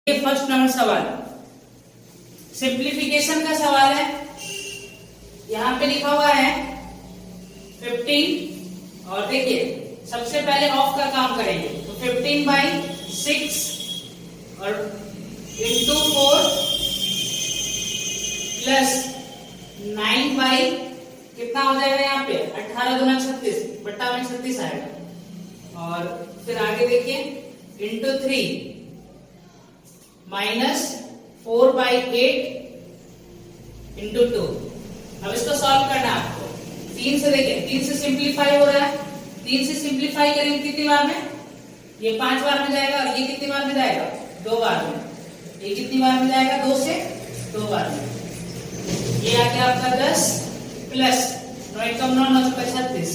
ये first number सवाल simplification का सवाल है। यहाँ पे लिखा हुआ है 15 और देखिए सबसे पहले ऑफ का काम करेंगे तो 15/6 और इंटू 4 प्लस 9 कितना हो जाएगा यहाँ पे 18 दूना 36 बट्टा में 36 आएगा। और फिर आगे देखिए इंटू 3 -4/8 इंटू 2। अब इसको सॉल्व करना है आपको। 3 से देखिए 3 से सिंप्लीफाई हो रहा है। 3 से सिंप्लीफाई करेंगे कितनी बार में? ये 5 बार में जाएगा और ये कितनी बार में जाएगा? 2 बार में। ये कितनी बार में जाएगा? 2 से 2 बार में। ये आ गया आपका 10 प्लस 9 × 36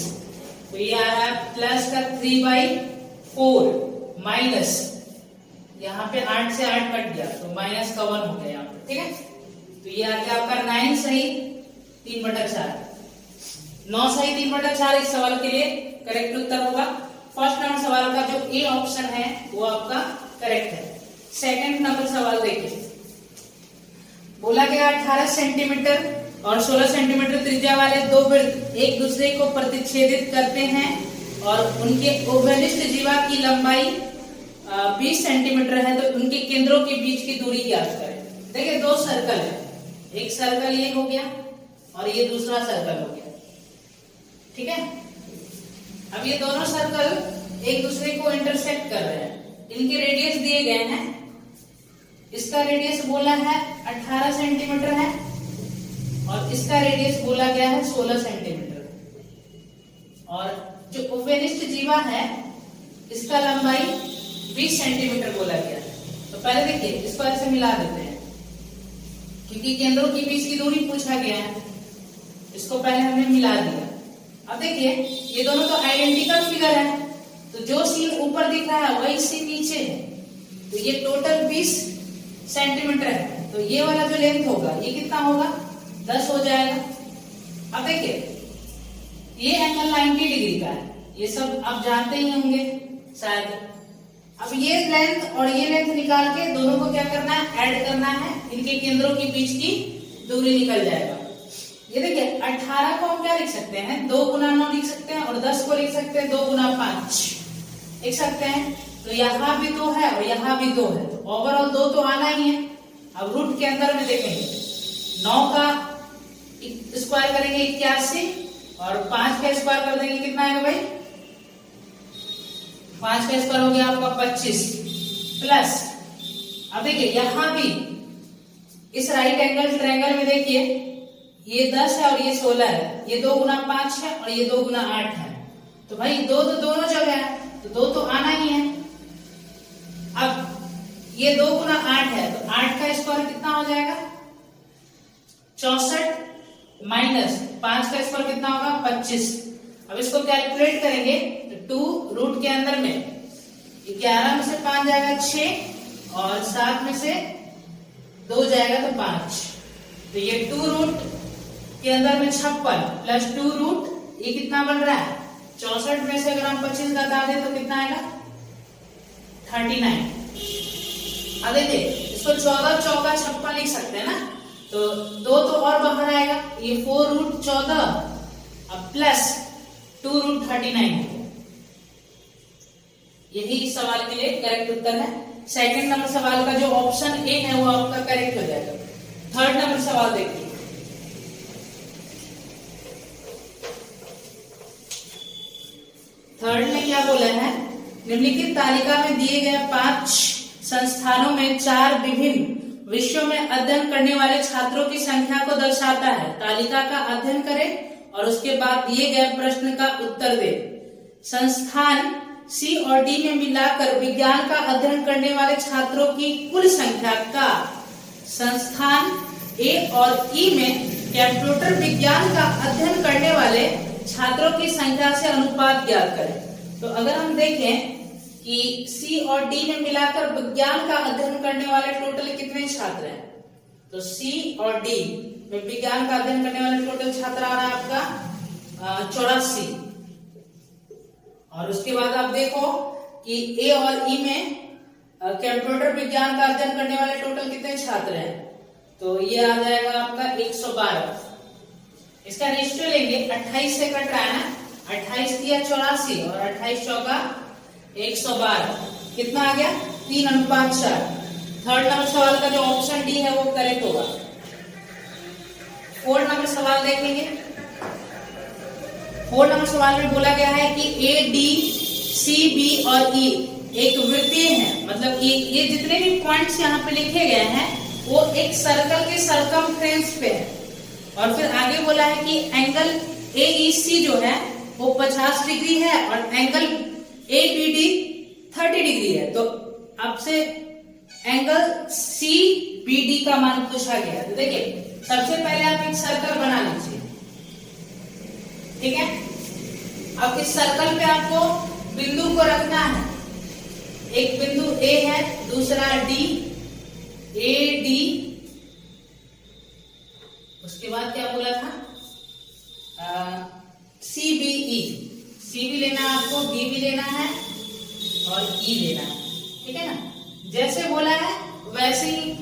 तो ये आ रहा है प्लस का 3/4 माइनस यहाँ पे 8 से 8 कट गया तो माइनस का 1 हो गया यहाँ पे। ठीक है तो ये आ गया आपका 9 सही 3/4 9 सही 3/4 इस सवाल के लिए करेक्ट उत्तर होगा। फर्स्ट नंबर सवाल का जो ए ऑप्शन है वो आपका करेक्ट है। सेकंड नंबर सवाल देखिए बोला गया 18 सेंटीमीटर और 16 सेंटीमीटर त्रिज्या वाले दो वृत्त एक दूसरे को प्रतिच्छेदित करते हैं और उनके उभयनिष्ठ जीवा की लंबाई 20 सेंटीमीटर है तो उनके केंद्रों के बीच की दूरी ज्ञात करें। देखिए दो सर्कल है, एक सर्कल ये हो गया और ये दूसरा सर्कल हो गया। ठीक है अब ये दोनों सर्कल एक दूसरे को इंटरसेक्ट कर रहे हैं। इनके रेडियस दिए गए हैं। इसका रेडियस बोला है 18 सेंटीमीटर है और इसका रेडियस बोला गया है 16 सेंटीमीटर और जो उभयनिष्ठ जीवा है इसका लंबाई 20 सेंटीमीटर बोला गया है। तो पहले देखिए इसको ऐसे मिला देते हैं क्योंकि केंद्रों के बीच की दूरी पूछा गया है। इसको पहले हमने मिला दिया। अब देखिए ये दोनों तो आइडेंटिकल फिगर है तो जो सीन ऊपर दिख रहा है वही सीन नीचे है तो ये टोटल 20 सेंटीमीटर है तो ये वाला जो लेंथ होगा ये कितना होगा 10 हो जाएगा। अब देखिए ये एंगल 90 डिग्री का है, ये सब आप जानते ही होंगे शायद। अब ये लेंथ और ये लेंथ निकाल के दोनों को क्या करना है ऐड करना है। इनके केंद्रों के बीच की दूरी निकल जाएगा। ये देखिए 18 को हम क्या लिख सकते हैं 2 × 9 लिख सकते हैं और 10 को लिख सकते हैं 2 × 5 लिख सकते हैं। तो यहाँ भी 2 है और यहाँ भी 2 है तो ओवरऑल 2 तो आना ही है। अब रूट के अंदर में देखेंगे 9 का स्क्वायर करेंगे 81 और 5 का स्क्वायर कर देंगे कितना आएगा भाई 5 का स्क्वायर हो गया आपका 25 प्लस। अब देखिए यहां भी इस राइट एंगल ट्रायंगल में देखिए ये 10 है और ये 16 है। ये 2 × 5 है और ये 2 × 8 है तो भाई 2 तो दोनों जगह है तो 2 तो आना ही है। अब ये 2 × 8 है तो 8 का स्क्वायर कितना हो जाएगा 64 माइनस 5 का स्क्वायर कितना होगा 25। अब इसको कैलकुलेट करेंगे तो 2 रूट के अंदर में 11 में से 5 जाएगा 6 और 7 में से 2 जाएगा तो 5 तो ये 2 रूट के अंदर में 56 प्लस 2 रूट ये कितना बन रहा है 64 में से अगर हम 25 घटा दें तो कितना आएगा 39। अब देखिए इसको 14 चौका 56 लिख सकते हैं ना तो 2 तो और बाहर आएगा ये 4 रूट 14 अब प्लस 2 रूट 39 यही इस सवाल के लिए करेक्ट उत्तर है। सेकंड नंबर सवाल का जो ऑप्शन ए है वो आपका करेक्ट हो जाएगा। थर्ड नंबर सवाल देखिए थर्ड में क्या बोला है निम्नलिखित तालिका में दिए गए 5 संस्थानों में 4 विभिन्न विषयों में अध्ययन करने वाले छात्रों की संख्या को दर्शाता है। तालिका का अध्ययन करें और उसके बाद दिए गए प्रश्न का उत्तर दें। संस्थान सी और डी में मिलाकर विज्ञान का अध्ययन करने वाले छात्रों की कुल संख्या का संस्थान ए और ई में कंप्यूटर विज्ञान का अध्ययन करने वाले छात्रों की संख्या से अनुपात ज्ञात करें। तो अगर हम देखें कि सी और डी में मिलाकर विज्ञान का अध्ययन करने वाले टोटल कितने छात्र हैं तो सी और डी में विज्ञान का अध्ययन करने वाले टोटल छात्र आ रहा है आपका 84 और उसके बाद आप देखो कि ए और ई में कंप्यूटर विज्ञान का अध्ययन करने वाले टोटल कितने छात्र हैं? तो ये आ जाएगा आपका 112। इसका रेशियो लेंगे, 28 से कट रहा है ना, 28 दिया 84 और 28 चौका 112, कितना आ गया 3:4। थर्ड नंबर सवाल का जो ऑप्शन डी है वो करेक्ट होगा। 4 नंबर सवाल देखेंगे। 4 नंबर सवाल में बोला गया है कि ए, डी, सी, बी और ई एक वृत्तीय है, मतलब ये जितने भी पॉइंट्स यहाँ पे लिखे गए हैं वो एक सर्कल के सर्कमफ्रेंस पे है। और फिर आगे बोला है कि एंगल AEC जो है वो 50 डिग्री है और एंगल ABD 30 डिग्री है। तो आपसे एंगल CBD का मान पूछा गया। तो देखिए सबसे पहले आप एक सर्कल बना लीजिए, ठीक है। अब इस सर्कल पे आपको बिंदु को रखना है। एक बिंदु A है, दूसरा D, AD, उसके बाद क्या बोला था CBE। C भी लेना है आपको, B भी लेना है और E लेना है, ठीक है ना। जैसे बोला है वैसे ही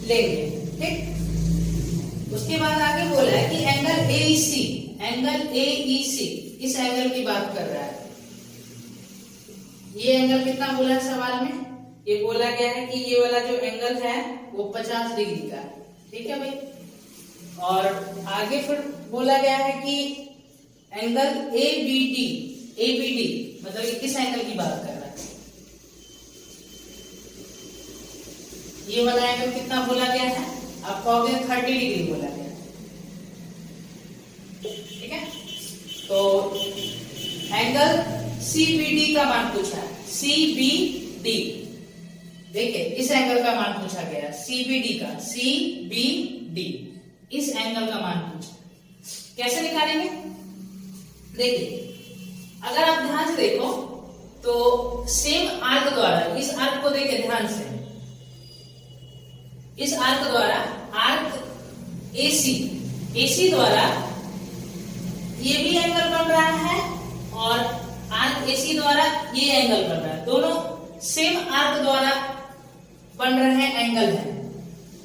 लेंगे, ठीक। उसके बाद आगे बोला है कि एंगल AEC, एंगल AEC इस एंगल की बात कर रहा है। ये एंगल कितना बोला है सवाल में? ये बोला गया है कि ये वाला जो एंगल है वो 50 डिग्री का है, ठीक है भाई। और आगे फिर बोला गया है कि एंगल ABD, ABD मतलब किस एंगल की बात कर रहा है? ये वाला एंगल कितना बोला गया है? आप कहोगे 30 डिग्री बोला गया है, ठीक है। तो एंगल CBD का मान पूछा है, CBD, देखिए इस एंगल का मान पूछा गया, CBD का, CBD इस एंगल का मान पूछा। कैसे निकालेंगे? देखिए अगर आप ध्यान से देखो तो सेम आर्क द्वारा, इस आर्क को देखिए ध्यान से, इस आर्क द्वारा, आर्क AC द्वारा ये भी एंगल बन रहा है और आर्क AC द्वारा ये एंगल बन रहा है। दोनों सेम आर्क द्वारा बन रहे एंगल है।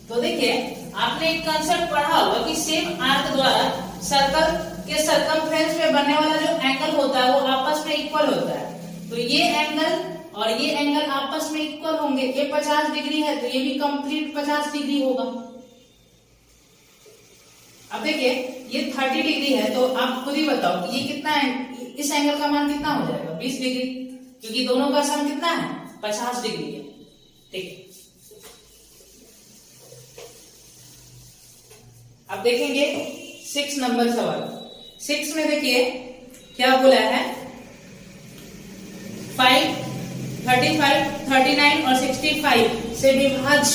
तो देखिए आपने एक कंसेप्ट पढ़ा होगा कि सेम आर्क द्वारा सर्कल के सर्कमफ्रेंस में बनने वाला जो एंगल होता है वो आपस में इक्वल होता है। तो ये एंगल और ये एंगल आपस में इक्वल होंगे। ये 50 डिग्री है तो ये भी कंप्लीट 50 डिग्री होगा। अब देखिए ये 30 डिग्री है तो आप खुद ही बताओ कि ये कितना है, इस एंगल का मान कितना हो जाएगा? 20 डिग्री, क्योंकि दोनों का सम कितना है? 50 डिग्री है, ठीक। अब देखेंगे 6 नंबर सवाल। 6 में देखिए क्या बोला है, 5, 35, 39 और 65 से विभाज्य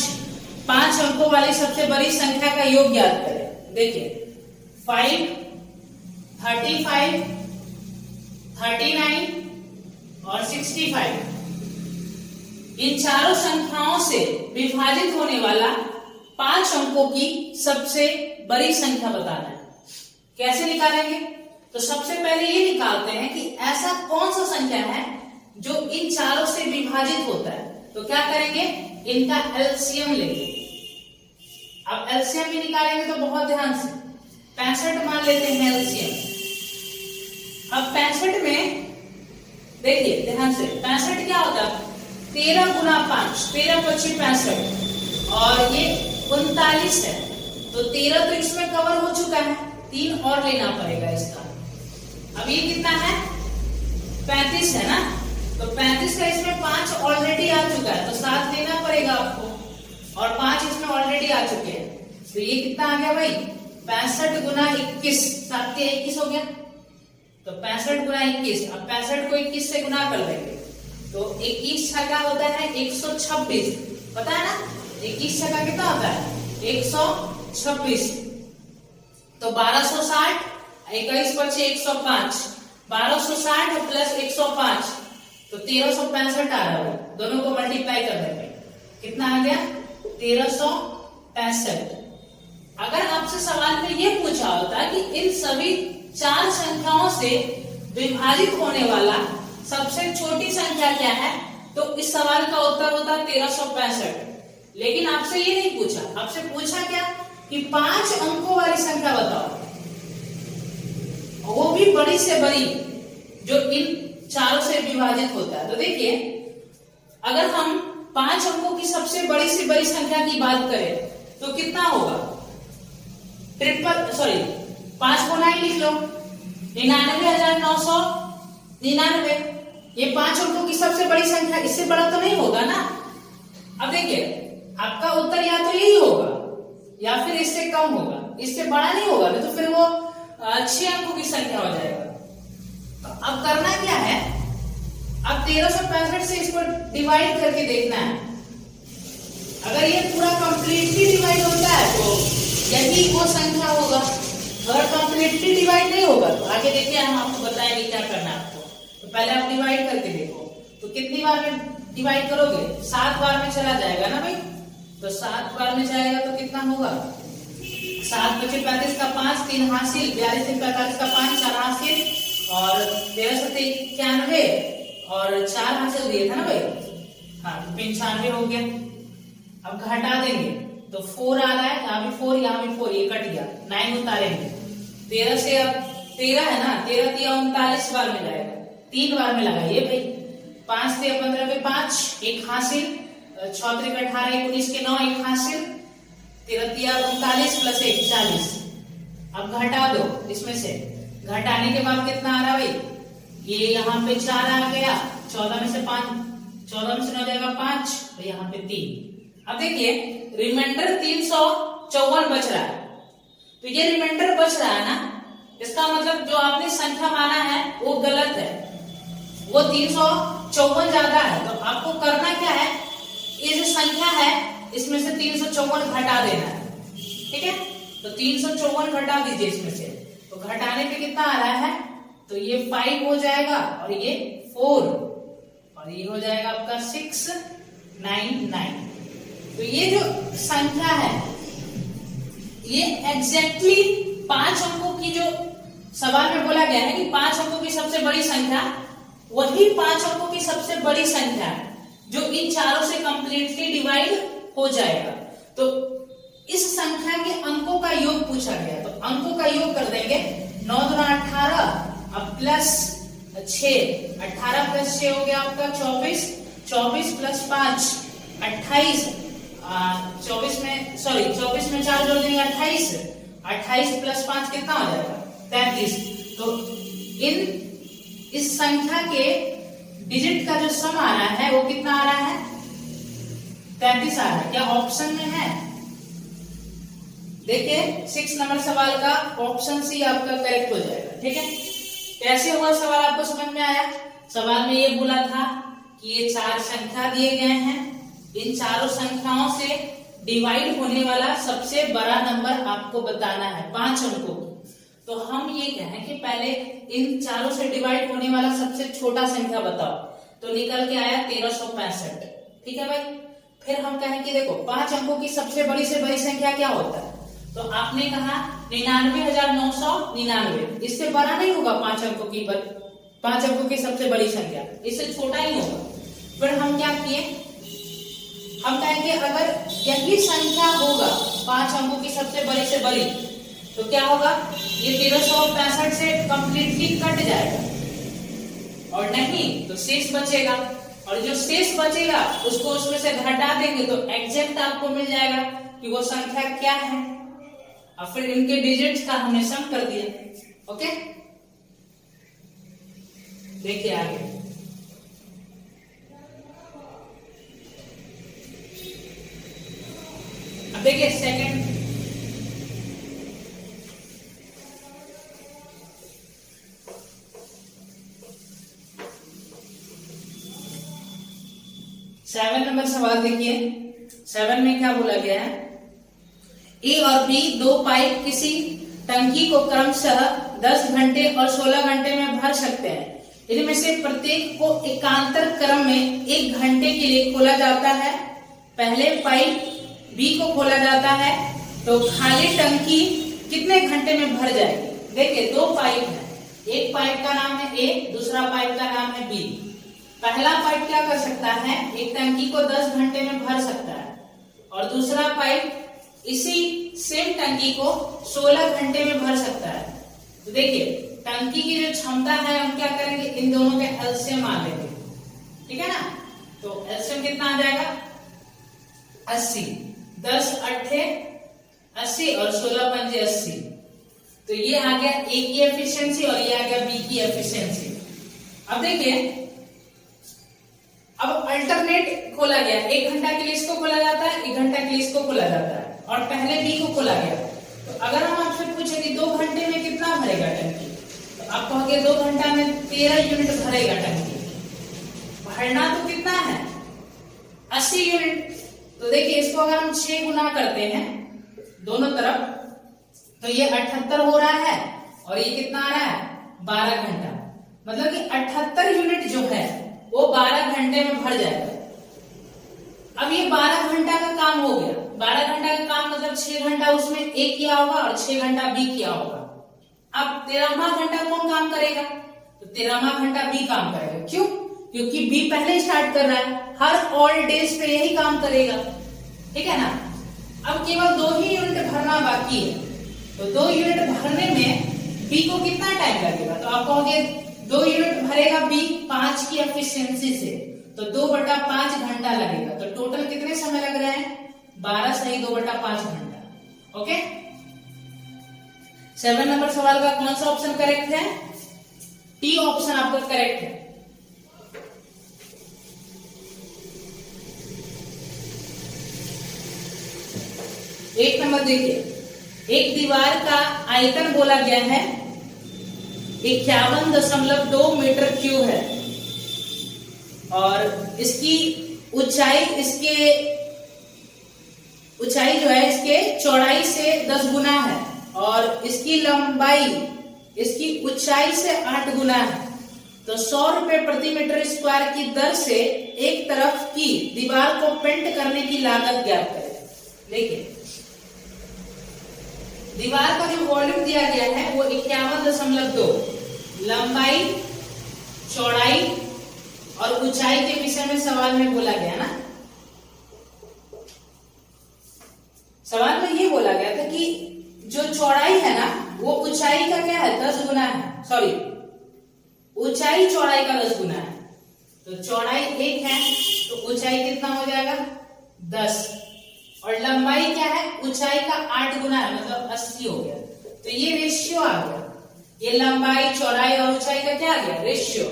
5 अंकों वाली सबसे बड़ी संख्या का योग ज्ञात करें। देखिए 5, 35, 39 और 65 इन चारों संख्याओं से विभाजित होने वाला 5 अंकों की सबसे बड़ी संख्या बताना है। कैसे निकालेंगे? तो सबसे पहले ये निकालते हैं कि ऐसा कौन सा संख्या है जो इन चारों से विभाजित होता है। तो क्या करेंगे, इनका एलसीएम लेंगे। अब एलसीएम भी निकालेंगे तो बहुत ध्यान से, 65 मान लेते हैं एलसीएम। अब 65 में देखिए ध्यान से, 65 क्या होता है, 13 गुना 5, 13 × 5 65 और ये 39 है। तो 13 तो इसमें कवर हो चुका है, 3 और लेना पड़ेगा इसका। अब ये कितना है, 35 है ना, तो 35 का इसमें 5 ऑलरेडी आ चुका है तो 7 लेना पड़ेगा आपको और 5 इसमें ऑलरेडी आ चुके हैं। तो ये कितना आ गया भाई, 65 गुना 21, 7 के 21 हो गया। तो 65 गुना 21, अब 65 को 21 से गुना कर लेंगे तो 21 छक्का होता है 126, पता है ना, 21 छक्का कितना होता है 126। तो 1260, 21 × 105, 1260 प्लस 105 तो 1365 आ रहा है। दोनों को मल्टीप्लाई कर देंगे, कितना आ गया 1365। अगर आपसे सवाल में ये पूछा होता कि इन सभी 4 संख्याओं से विभाजित होने वाला सबसे छोटी संख्या क्या है, तो इस सवाल का उत्तर होता 1365। लेकिन आपसे ये नहीं पूछा, आपसे पूछा क्या कि 5 अंकों वाली संख्या बताओ, वो भी बड़ी से बड़ी, जो इन चारों से विभाजित होता है। तो देखिए, अगर हम 5 अंकों की सबसे बड़ी से बड़ी संख्या की बात करें तो कितना होगा? 5 को 9 लिख लो, 99,999। ये 5 अंकों की सबसे बड़ी संख्या, इससे बड़ा तो नहीं होगा ना। अब देखिए, आपका उत्तर या तो यही होगा या फिर इससे कम होगा, इससे बड़ा नहीं होगा, तो फिर वो 6 अंकों की संख्या हो जाएगा। तो अब करना क्या है, अब 1365 से इसको डिवाइड करके देखना है। अगर ये पूरा कंप्लीटली डिवाइड होता है तो यही वो संख्या होगा। अगर कंप्लीटली डिवाइड नहीं होगा तो आगे देखिए, हम आपको बताएंगे क्या करना है आपको। तो पहले आप डिवाइड करके देखो, तो कितनी बार में डिवाइड करोगे? 7 बार में चला जाएगा ना भाई। तो 7 बार में जाएगा तो कितना होगा? 7 × 35 का 5, 3 हासिल, 42 × 45 का 5, 4 हासिल, और 13 × 91 और 4 हासिल दिए था ना भाई। हाँ, 95 हो गया। अब घटा देंगे तो 4 आ रहा है, यहाँ भी 4, यहाँ भी 4, ये कट गया, 9 उतारेंगे। 13 से अब 13 है ना, 13 × 39 बार में जाएगा, 3 बार में लगाइए भाई। 5 × 15 के 5, 1 हासिल, 6 × 18, 19 के 9, 1 हासिल, 13 × 39 + 1 40। अब घटा दो इसमें से, घटाने के बाद कितना आ रहा भाई? ये यहाँ पे 4 आ गया, 14 में से 9 जाएगा 5, और यहाँ पे 3। अब देखिए, रिमाइंडर 354 बच रहा है। तो ये रिमाइंडर बच रहा है ना, इसका मतलब जो आपने संख्या माना है वो गलत है, वो 354 ज्यादा है। तो आपको करना क्या है, ये जो संख्या है इसमें से 354 घटा देना है, ठीक है। तो 354 घटा दीजिए इसमें से, तो घटाने पे कितना आ रहा है? तो ये 5 हो जाएगा, और ये 4, और ये हो जाएगा आपका 699। तो ये जो संख्या है, ये एग्जैक्टली 5 अंकों की, जो सवाल में बोला गया है कि 5 अंकों की सबसे बड़ी संख्या, वही 5 अंकों की सबसे बड़ी संख्या है जो इन चारों से कंप्लीटली डिवाइड हो जाएगा। तो इस संख्या के अंकों का योग पूछा गया, तो अंकों का योग कर देंगे। 9 × 18 अब प्लस 6, 18 + 6 हो गया आपका 24, 24 + 5 28, 24 में 4 जोड़ देंगे 28, 28 + 5 कितना हो जाएगा? 33। तो इस संख्या के डिजिट का जो सम आ रहा है वो कितना आ रहा है? 33 आ रहा है। क्या ऑप्शन में है? देखिए, 6 नंबर सवाल का ऑप्शन सी आपका करेक्ट हो जाएगा, ठीक है। कैसे हुआ सवाल, आपको समझ में आया? सवाल में ये बोला था कि ये 4 संख्या दिए गए हैं, इन चारों संख्याओं से डिवाइड होने वाला सबसे बड़ा नंबर आपको बताना है 5 अंकों। तो हम ये कहें कि पहले इन चारों से डिवाइड होने वाला सबसे छोटा संख्या बताओ, तो निकल के आया 1365, ठीक है भाई। फिर हम कहें कि देखो 5 अंकों की सबसे बड़ी से बड़ी संख्या क्या होता है, तो आपने कहा 99,999, इससे बड़ा नहीं होगा 5 अंकों की सबसे बड़ी संख्या, इससे छोटा ही होगा। फिर हम क्या किए, हम कहेंगे अगर यही संख्या होगा 5 अंकों की सबसे बड़ी से बड़ी, तो क्या होगा, ये 1365 से कंप्लीटली कट जाएगा, और नहीं तो शेष बचेगा, और जो शेष बचेगा उसको उसमें से घटा देंगे तो एग्जैक्ट आपको मिल जाएगा कि वो संख्या क्या है। और फिर इनके डिजिट्स का हमने सम कर दिया। ओके, देखिए आगे। अब देखिए सेकंड, सेवन नंबर सवाल देखिए। 7 में क्या बोला गया है, ए और बी 2 पाइप किसी टंकी को क्रमशः 10 घंटे और 16 घंटे में भर सकते हैं। इनमें से प्रत्येक को एकांतर क्रम में 1 घंटे के लिए खोला जाता है। पहले पाइप बी को खोला जाता है तो खाली टंकी कितने घंटे में भर जाएगी। देखिए 2 पाइप है, एक पाइप का नाम है ए, दूसरा पाइप का नाम है बी। पहला पाइप क्या कर सकता है, एक टंकी को 10 घंटे में भर सकता है, और दूसरा पाइप इसी सेम टंकी को 16 घंटे में भर सकता है। तो देखिए टंकी की जो क्षमता है हम क्या करेंगे, इन दोनों के एलसीएम मान लेंगे, ठीक है ना। तो एलसीएम कितना आ जाएगा 80, 10 अट्ठे 80 और 16 पंजे 80। तो ये आ गया ए की एफिशिएंसी और ये आ गया बी की एफिशिएंसी। अब देखिए अब अल्टरनेट खोला गया, 1 घंटा के लिए इसको खोला जाता है, 1 घंटा के लिए इसको खोला जाता है, और पहले बी को खोला गया। तो अगर हम आपसे पूछे कि 2 घंटे में कितना भरेगा टंकी, तो आप कहोगे 2 घंटा में 13 यूनिट भरेगा टंकी। भरना तो कितना है 80 यूनिट। तो देखिए इसको अगर हम 6 गुना करते हैं दोनों तरफ, तो ये 78 हो रहा है, और ये कितना आ रहा है 12 घंटा। मतलब कि 78 यूनिट जो है वो 12 घंटे में भर जाएगा। अब ये 12 घंटा का काम हो गया, 12 घंटा का काम मतलब 6 घंटा उसमें ए किया होगा और 6 घंटा बी किया होगा। अब 13वां घंटा कौन काम करेगा, तो 13वां घंटा बी काम करेगा। क्यों, क्योंकि बी पहले स्टार्ट कर रहा है, हर ऑल डेज पे यही काम करेगा, ठीक है ना। अब केवल 2 ही यूनिट भरना बाकी है, तो 2 यूनिट भरने में बी को कितना टाइम लगेगा, तो आप कहोगे 2 यूनिट भरेगा बी 5 की एफिशिएंसी से, तो 2/5 घंटा लगेगा। तो टोटल कितने समय लग रहे हैं 12 सही 2/5 घंटा। ओके, 7 नंबर सवाल का कौन सा ऑप्शन करेक्ट है, टी ऑप्शन आपका करेक्ट है। एक नंबर देखिए, एक दीवार का आयतन बोला गया है 51.2 मीटर क्यूब है, और इसकी ऊंचाई जो है इसके चौड़ाई से 10 गुना है, और इसकी लंबाई इसकी ऊंचाई से 8 गुना है। तो 100 रुपए प्रति मीटर स्क्वायर की दर से एक तरफ की दीवार को पेंट करने की लागत ज्ञात करें। देखिए दीवार का जो वॉल्यूम दिया गया है वो 51.2, लंबाई चौड़ाई और ऊंचाई के विषय में सवाल में बोला गया ना। सवाल में ये बोला गया था कि जो चौड़ाई है ना वो ऊंचाई का क्या है 10 गुना है, सॉरी ऊंचाई चौड़ाई का 10 गुना है। तो चौड़ाई 1 है तो ऊंचाई कितना हो जाएगा 10, और लंबाई क्या है ऊंचाई का 8 गुना है, मतलब 80 हो गया। तो ये रेशियो आ गया, ये लंबाई चौड़ाई और ऊंचाई का क्या आ गया रेशियो।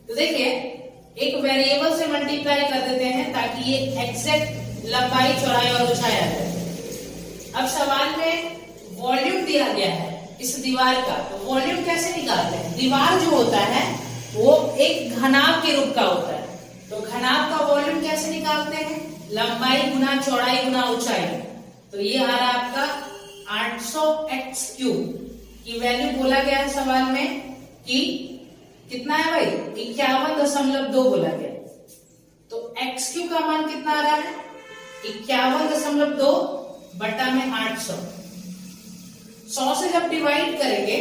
तो देखिए एक वेरिएबल से मल्टीप्लाई कर देते हैं ताकि ये एग्जैक्ट लंबाई चौड़ाई और ऊंचाई आ जाए। अब सवाल में वॉल्यूम दिया गया है इस दीवार का, तो वॉल्यूम कैसे निकालते हैं, दीवार जो होता है वो एक घनाभ के रूप का होता है, तो घनाभ का वॉल्यूम कैसे निकालते हैं, लंबाई गुना चौड़ाई गुना ऊंचाई। तो ये आ रहा है आपका 800x³ की वैल्यू बोला गया है सवाल में कि कितना है भाई 51.2 बोला गया। तो x³ का मान कितना आ रहा है 51.2 बटा में 800। 100 से जब डिवाइड करेंगे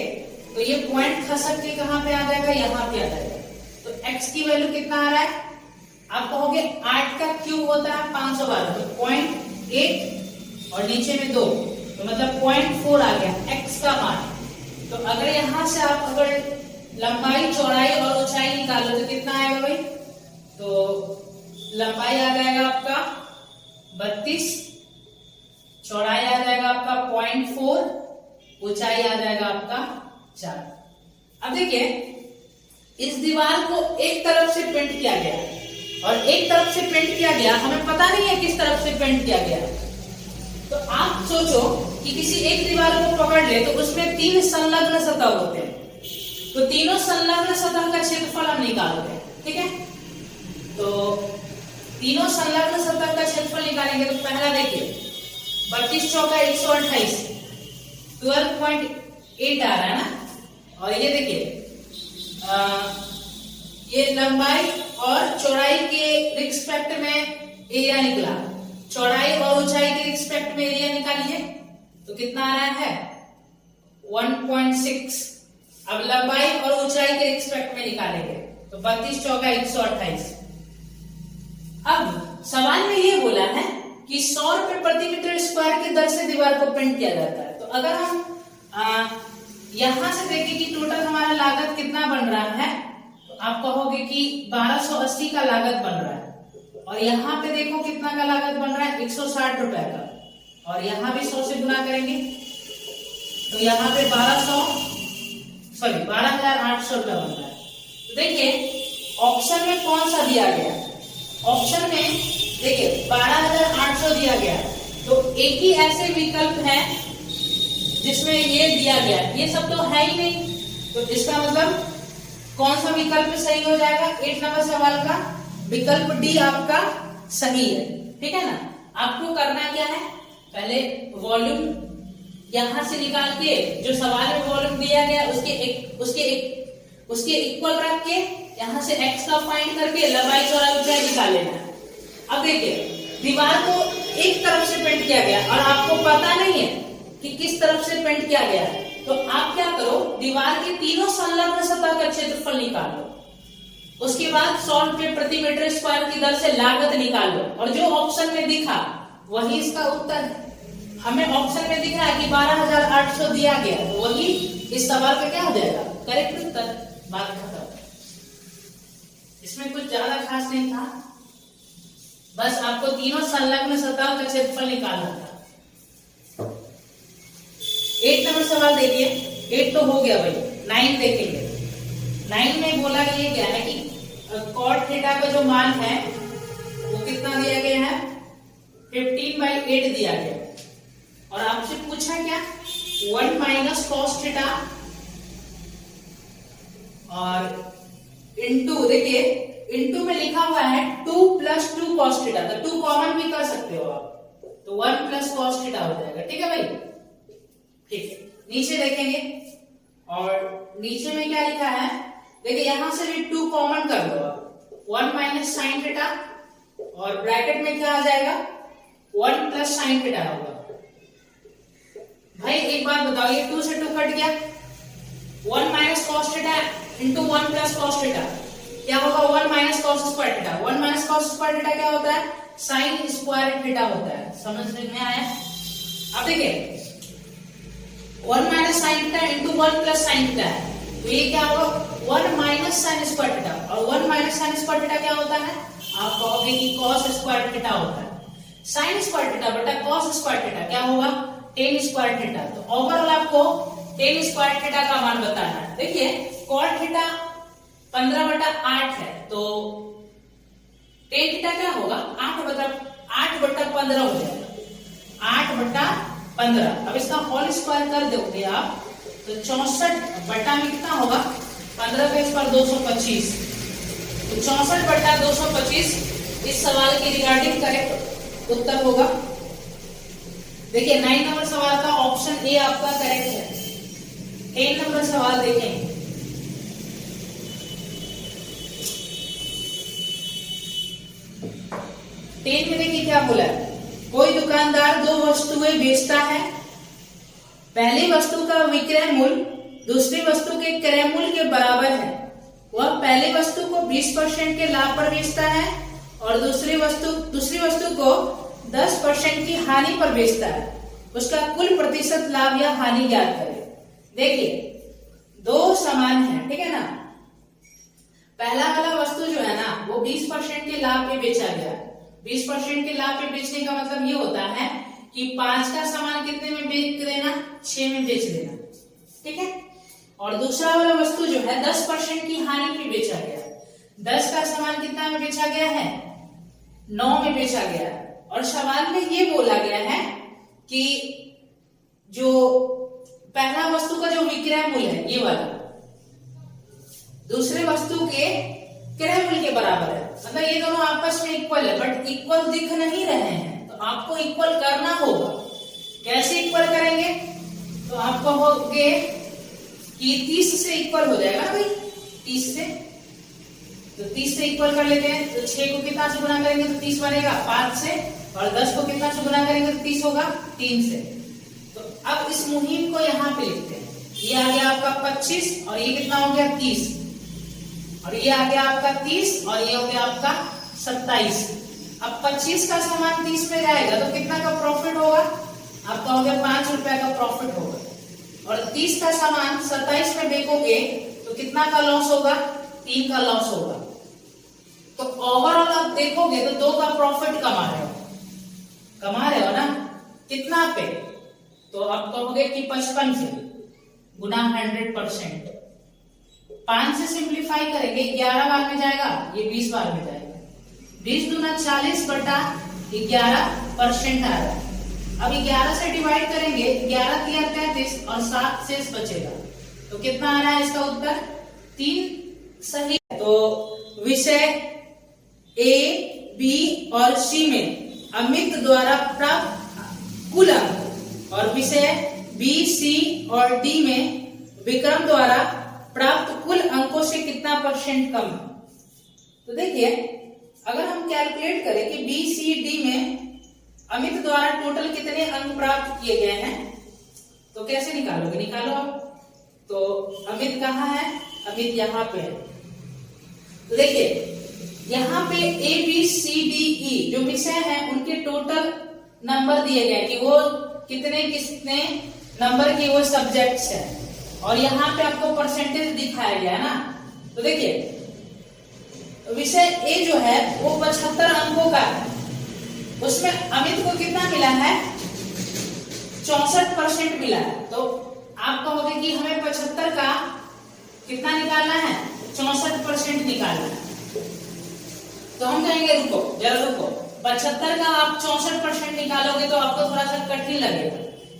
तो ये पॉइंट खसक के कहां पे आ जाएगा, यहाँ पे आ जाएगा। तो x की वैल्यू कितना आ रहा है, आप कहोगे 8 का क्यूब होता है 512, तो 0.8 और नीचे में 2, तो मतलब 0.4 आ गया x का मान। तो अगर यहां से आप अगर लंबाई चौड़ाई और ऊंचाई निकालो तो कितना आएगा भाई, तो लंबाई आ जाएगा आपका 32, चौड़ाई आ जाएगा आपका 0.4, ऊंचाई आ जाएगा आपका 4। अब देखिए इस दीवार को एक तरफ से पेंट किया गया और एक तरफ से पेंट किया गया, हमें पता नहीं है किस तरफ से पेंट किया गया। तो आप सोचो कि किसी एक दीवार को पकड़ ले तो उसमें 3 संलग्न सतह होते हैं, तो तीनों संलग्न सतह का क्षेत्रफल हम निकालते हैं, ठीक है। तो तीनों संलग्न सतह का क्षेत्रफल निकालेंगे तो पहला देखिए 32 चौका 128, 12.8 आ रहा है ना। और ये देखिए ये लंबाई और चौड़ाई के रिस्पेक्ट में एरिया निकला, चौड़ाई और ऊंचाई के रिस्पेक्ट में एरिया निकालिए तो कितना आ रहा है 1.6। अब लंबाई और ऊंचाई के रिस्पेक्ट में निकालेंगे तो 32 चौका 128। अब सवाल में ये बोला है कि 100 रुपए प्रति मीटर स्क्वायर की दर से दीवार को पेंट किया जाता है। तो अगर हम यहां से देखें कि टोटल हमारा लागत कितना बन रहा है, तो आप कहोगे कि 1280 का लागत बन रहा है। और यहाँ पे देखो कितना का लागत बन रहा है, 160 रुपए का। और यहाँ भी 100 से गुना करेंगे तो यहाँ पे 12,800 रुपए बन रहा है। तो देखिए ऑप्शन में कौन सा दिया गया, ऑप्शन में देखिए 12,800 दिया गया। तो एक ही ऐसे विकल्प है जिसमें ये दिया गया, ये सब तो है ही नहीं। तो इसका मतलब कौन सा विकल्प सही हो जाएगा? 8 नंबर सवाल का विकल्प डी आपका सही है। ठीक है ना। आपको करना क्या है, पहले वॉल्यूम यहां से निकाल के जो सवाल में वॉल्यूम दिया गया उसके इक्वल रख के यहां से x का फाइंड करके लंबाई चौड़ाई ऊंचाई निकाल लेना है। अब देखिए दीवार को एक तरफ से पेंट किया गया और आपको पता नहीं है कि किस तरफ से पेंट किया गया है, तो आप क्या करो, दीवार के तीनों संलग्न सतह का क्षेत्रफल निकाल लो। उसके बाद 100 रुपए प्रति मीटर स्क्वायर की दर से लागत निकाल लो और जो ऑप्शन में दिखा वही इसका उत्तर है। हमें ऑप्शन में दिख रहा है कि 12,800 दिया गया, तो वही इस सवाल का क्या हो जाएगा, करेक्ट उत्तर। बात खत्म। इसमें कुछ ज्यादा खास नहीं था, बस आपको तीनों संलग्न सतह का क्षेत्रफल निकालना था। 8 नंबर सवाल देखिए, 8 तो हो गया भाई, 9 देखेंगे। 9 में बोला ये क्या है कि कॉट थीटा का जो मान है वो कितना दिया गया है, 15/8 दिया गया। और आपसे पूछा क्या, 1 माइनस कॉस थीटा और इनटू, देखिए इनटू में लिखा हुआ है 2 + 2 कॉस थीटा, तो 2 कॉमन भी कर सकते हो आप, तो 1 + कॉस थीटा हो जाएगा। ठीक है भाई, ठीक है। नीचे देखेंगे और नीचे में क्या लिखा है, देखिए यहां से भी 2 कॉमन कर दो आप, 1 माइनस साइन थीटा और ब्रैकेट में क्या आ जाएगा, 1 + साइन थीटा होगा। भाई एक बात बताओ, ये 2 से 2 कट गया, 1 minus cos theta into 1 + cos theta क्या होगा, 1 minus cos square theta. 1 minus cos square theta क्या होता है, साइन स्क्वायर थीटा होता है। समझ में आया? अब देखिए 1 minus sine theta into 1 + sine theta है, तो ये क्या होगा, 1 माइनस साइन स्क्वायर थीटा। और 1 माइनस साइन स्क्वायर थीटा क्या होता है, आप कहोगे कि कॉस स्क्वायर थीटा होता है। साइन स्क्वायर थीटा बटा कॉस स्क्वायर थीटा क्या होगा, टेन स्क्वायर थीटा। तो ओवरऑल आपको टेन स्क्वायर थीटा का मान बताना है। देखिए कॉट थीटा 15/8 है, तो टेन थीटा क्या होगा, 8/15 हो जाएगा, 8/15। अब इसका होल स्क्वायर कर दोगे आप तो 64 बटा में कितना होगा, 15 का स्क्वायर 225, तो 64/225 इस सवाल के रिगार्डिंग करेक्ट उत्तर होगा। देखिए 9 नंबर सवाल का ऑप्शन ए आपका करेक्ट है। 10 नंबर सवाल देखें, टेन में देखिए क्या बोला है, कोई दुकानदार 2 वस्तुएं बेचता है, पहली वस्तु का विक्रय मूल्य दूसरी वस्तु के क्रय मूल्य के बराबर है। वह पहली वस्तु को 20% के लाभ पर बेचता है और दूसरी वस्तु को 10% की हानि पर बेचता है। उसका कुल प्रतिशत लाभ या हानि ज्ञात करें। देखिए 2 समान है, ठीक है ना। पहला वाला वस्तु जो है ना वो 20% के लाभ पे बेचा गया। 20% के लाभ पे बेचने का मतलब ये होता है कि 5 का सामान कितने में बेच देना, 6 में बेच देना, ठीक है। और दूसरा वाला वस्तु जो है 10% की हानि पे बेचा गया। 10 का सामान कितना में बेचा गया है, 9 में बेचा गया है। और सवाल में ये बोला गया है कि जो पहला वस्तु का जो विक्रय मूल्य है ये वाला दूसरे वस्तु के क्रय मूल्य के बराबर है, मतलब ये दोनों आपस में इक्वल है, बट इक्वल दिख नहीं रहे हैं, तो आपको इक्वल करना होगा। कैसे इक्वल करेंगे, तो आप कहोगे कि 30 से इक्वल हो जाएगा ना भाई, 30 से, तो 30 से इक्वल कर लेते हैं। तो 6 को कितना से गुना करेंगे तो 30 बनेगा 5 से, और 10 को कितना से गुना करेंगे तो 30 होगा 3 से। तो अब इस मुहिम को यहाँ पे लिखते हैं, ये आ गया आपका 25 और ये कितना हो गया 30। और ये आ गया आपका 30 और ये हो गया आपका 27। अब 25 का सामान 30 में जाएगा तो कितना का प्रॉफिट होगा? आपका हो गया 5 रुपए का प्रॉफिट होगा। और 30 का सामान 27 में बेचोगे तो कितना का लॉस होगा? 3 का लॉस होगा। तो ओवरऑल आप देखोगे तो 2 का प्रॉफिट कमा रहे हो ना? कितना पे? तो आप कहोगे कि 55 से गुना 100%। 5 से सिंप्लीफाई करेंगे 11 बार में जाएगा, ये 20 बार में जाएगा। 20 दूना 40 बटा 11% आ रहा है। अब 11 से डिवाइड करेंगे, 11 तिया 33 और 7 शेष बचेगा। तो कितना आ रहा है इसका उत्तर? 3 सही। तो विषय ए, बी और सी में अमित द्वारा प्राप्त कुल अंक और विषय बी, सी और डी में विक्रम द्वारा प्राप्त कुल अंकों से कितना % कम? तो देखिए, अगर हम कैलकुलेट करें कि बी, सी, डी में अमित द्वारा टोटल कितने अंक प्राप्त किए गए हैं, तो कैसे निकालोगे? निकालो आप। तो अमित कहाँ है? अमित यहाँ पे है। तो देखिए, यहाँ पे ए, बी, सी, डी, ई जो विषय है उनके टोटल नंबर दिए गए कि वो कितने नंबर के वो सब्जेक्ट्स है, और यहाँ पे आपको परसेंटेज दिखाया गया है ना। तो देखिए, विषय ए जो है वो 75 अंकों का है, उसमें अमित को कितना मिला है? 64% मिला है। तो आप कहोगे कि हमें 75 का कितना निकालना है? 64% निकालना है। तो हम कहेंगे रुको, जरा रुको, 75 का आप 64% निकालोगे तो आपको थोड़ा सा कठिन लगेगा।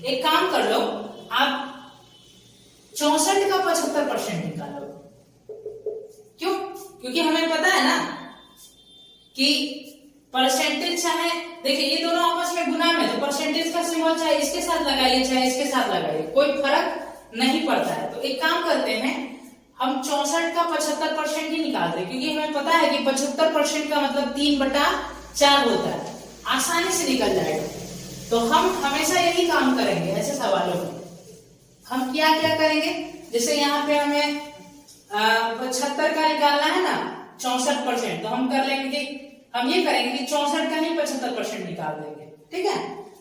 एक काम कर लो, आप 64 का 75% निकालो। क्यों? क्योंकि हमें पता है ना कि परसेंटेज चाहे, देखिए ये दोनों आपस में गुना में, तो परसेंटेज का सिंबल चाहे इसके साथ लगाइए चाहे इसके साथ लगाइए, कोई फर्क नहीं पड़ता है। तो एक काम करते हैं, हम 64 का 75% ही निकालते हैं, क्योंकि हमें पता है कि 75% का मतलब 3/4 होता है, आसानी से निकल जाएगा। तो हम हमेशा यही काम करेंगे ऐसे सवालों में। हम क्या क्या करेंगे, जैसे यहाँ पे हमें 75 का निकालना है ना 64%, तो हम कर लेंगे कि हम ये करेंगे कि 64 का ही 75% निकाल देंगे। ठीक है,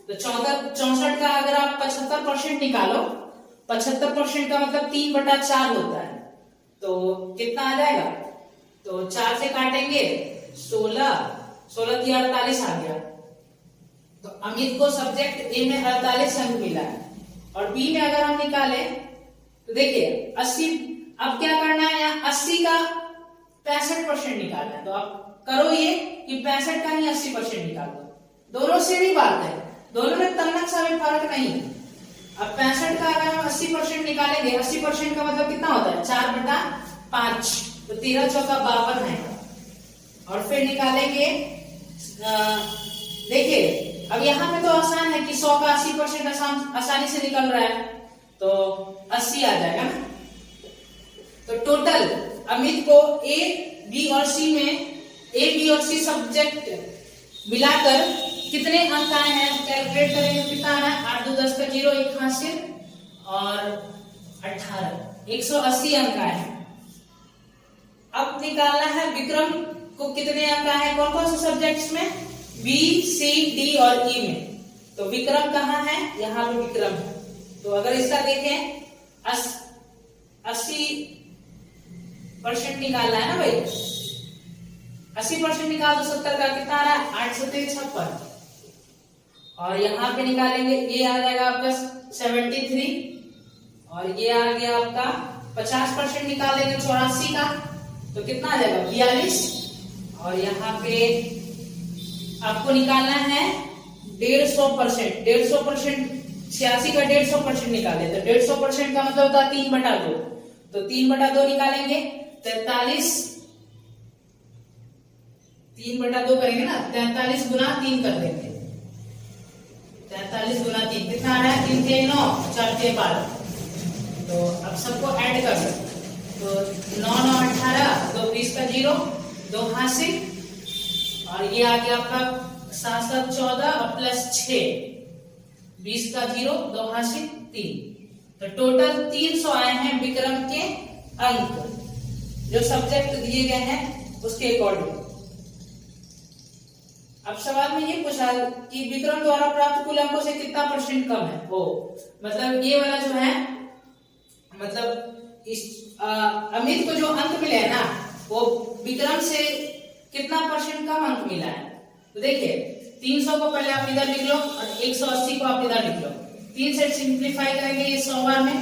तो 64 का अगर आप 75% निकालो, 75% का मतलब 3/4 होता है, तो कितना आ जाएगा? तो 4 से काटेंगे 16 3 48 आ गया। तो अमित को सब्जेक्ट ए में 48 अंक मिला है, और बी में अगर हम निकाले तो देखिए 80। अब क्या करना है, यहाँ 80 का 65% निकालना है। तो आप करो ये कि 65 का ही 80% निकाल दो। दोनों से भी बात है, दोनों में तन्नक सा भी फर्क नहीं है। अब 65 का अगर हम 80% निकालेंगे, 80% का मतलब कितना होता है? 4/5, तो 13 चौका 52 है। और फिर निकालेंगे, देखिए अब यहाँ पे तो आसान है कि 100 का 80% आसानी से निकल रहा है, तो 80 आ जाएगा ना। तो टोटल अमित को ए, बी और सी में, ए, बी और सी सब्जेक्ट मिलाकर कितने अंक आए हैं कैलकुलेट करेंगे, कितना आना है? 8 2 10 का 0, 1 हासिल और 18, 180 अंक आए हैं। अब निकालना है विक्रम को कितने अंक आए हैं, कौन कौन से सब्जेक्ट्स में? बी, सी, डी और ई में। तो विक्रम कहाँ है? यहाँ पे विक्रम है। तो अगर इसका देखें 80% निकालना है ना भाई, 80% निकाल दो 70 का, कितना आ रहा है? 8 7 56। और यहाँ पे निकालेंगे, ये आ जाएगा आपका 73, और ये आ गया आपका 50% निकालेंगे 84 का, तो कितना आ जाएगा? 42। और यहाँ पे आपको निकालना है 150%। 86 का 150% निकाले तो 150% का मतलब होता है 3/2, तो 3/2 निकालेंगे 43, 3/2 करेंगे ना, 43 गुना 3 कर देंगे, 43 गुना 3 कितना आ रहा है? 3 3 9 4 3 12। तो अब सबको ऐड कर दो, तो 9 9 18, 2 20 का 0, 2 हासिल, और ये आ गया आपका 7 7 14 प्लस 6, 20 का 0, 2 हासिल 3। तो टोटल 300 आए हैं विक्रम के अंक। जो सब्जेक्ट दिए गए हैं उसके अकॉर्डिंग। अब सवाल में ये पूछा कि विक्रम द्वारा प्राप्त कुल अंकों से कितना % कम है। ओ मतलब ये वाला जो है, मतलब इस अमित को जो अंक मिले हैं ना, वो विक्रम से कितना % कम अंक मिला है। तो देखिए 300 को पहले आप इधर लिख लो और 180 को आप इधर लिख लो। 3 से सिंप्लीफाई करेंगे ये 100 बार में,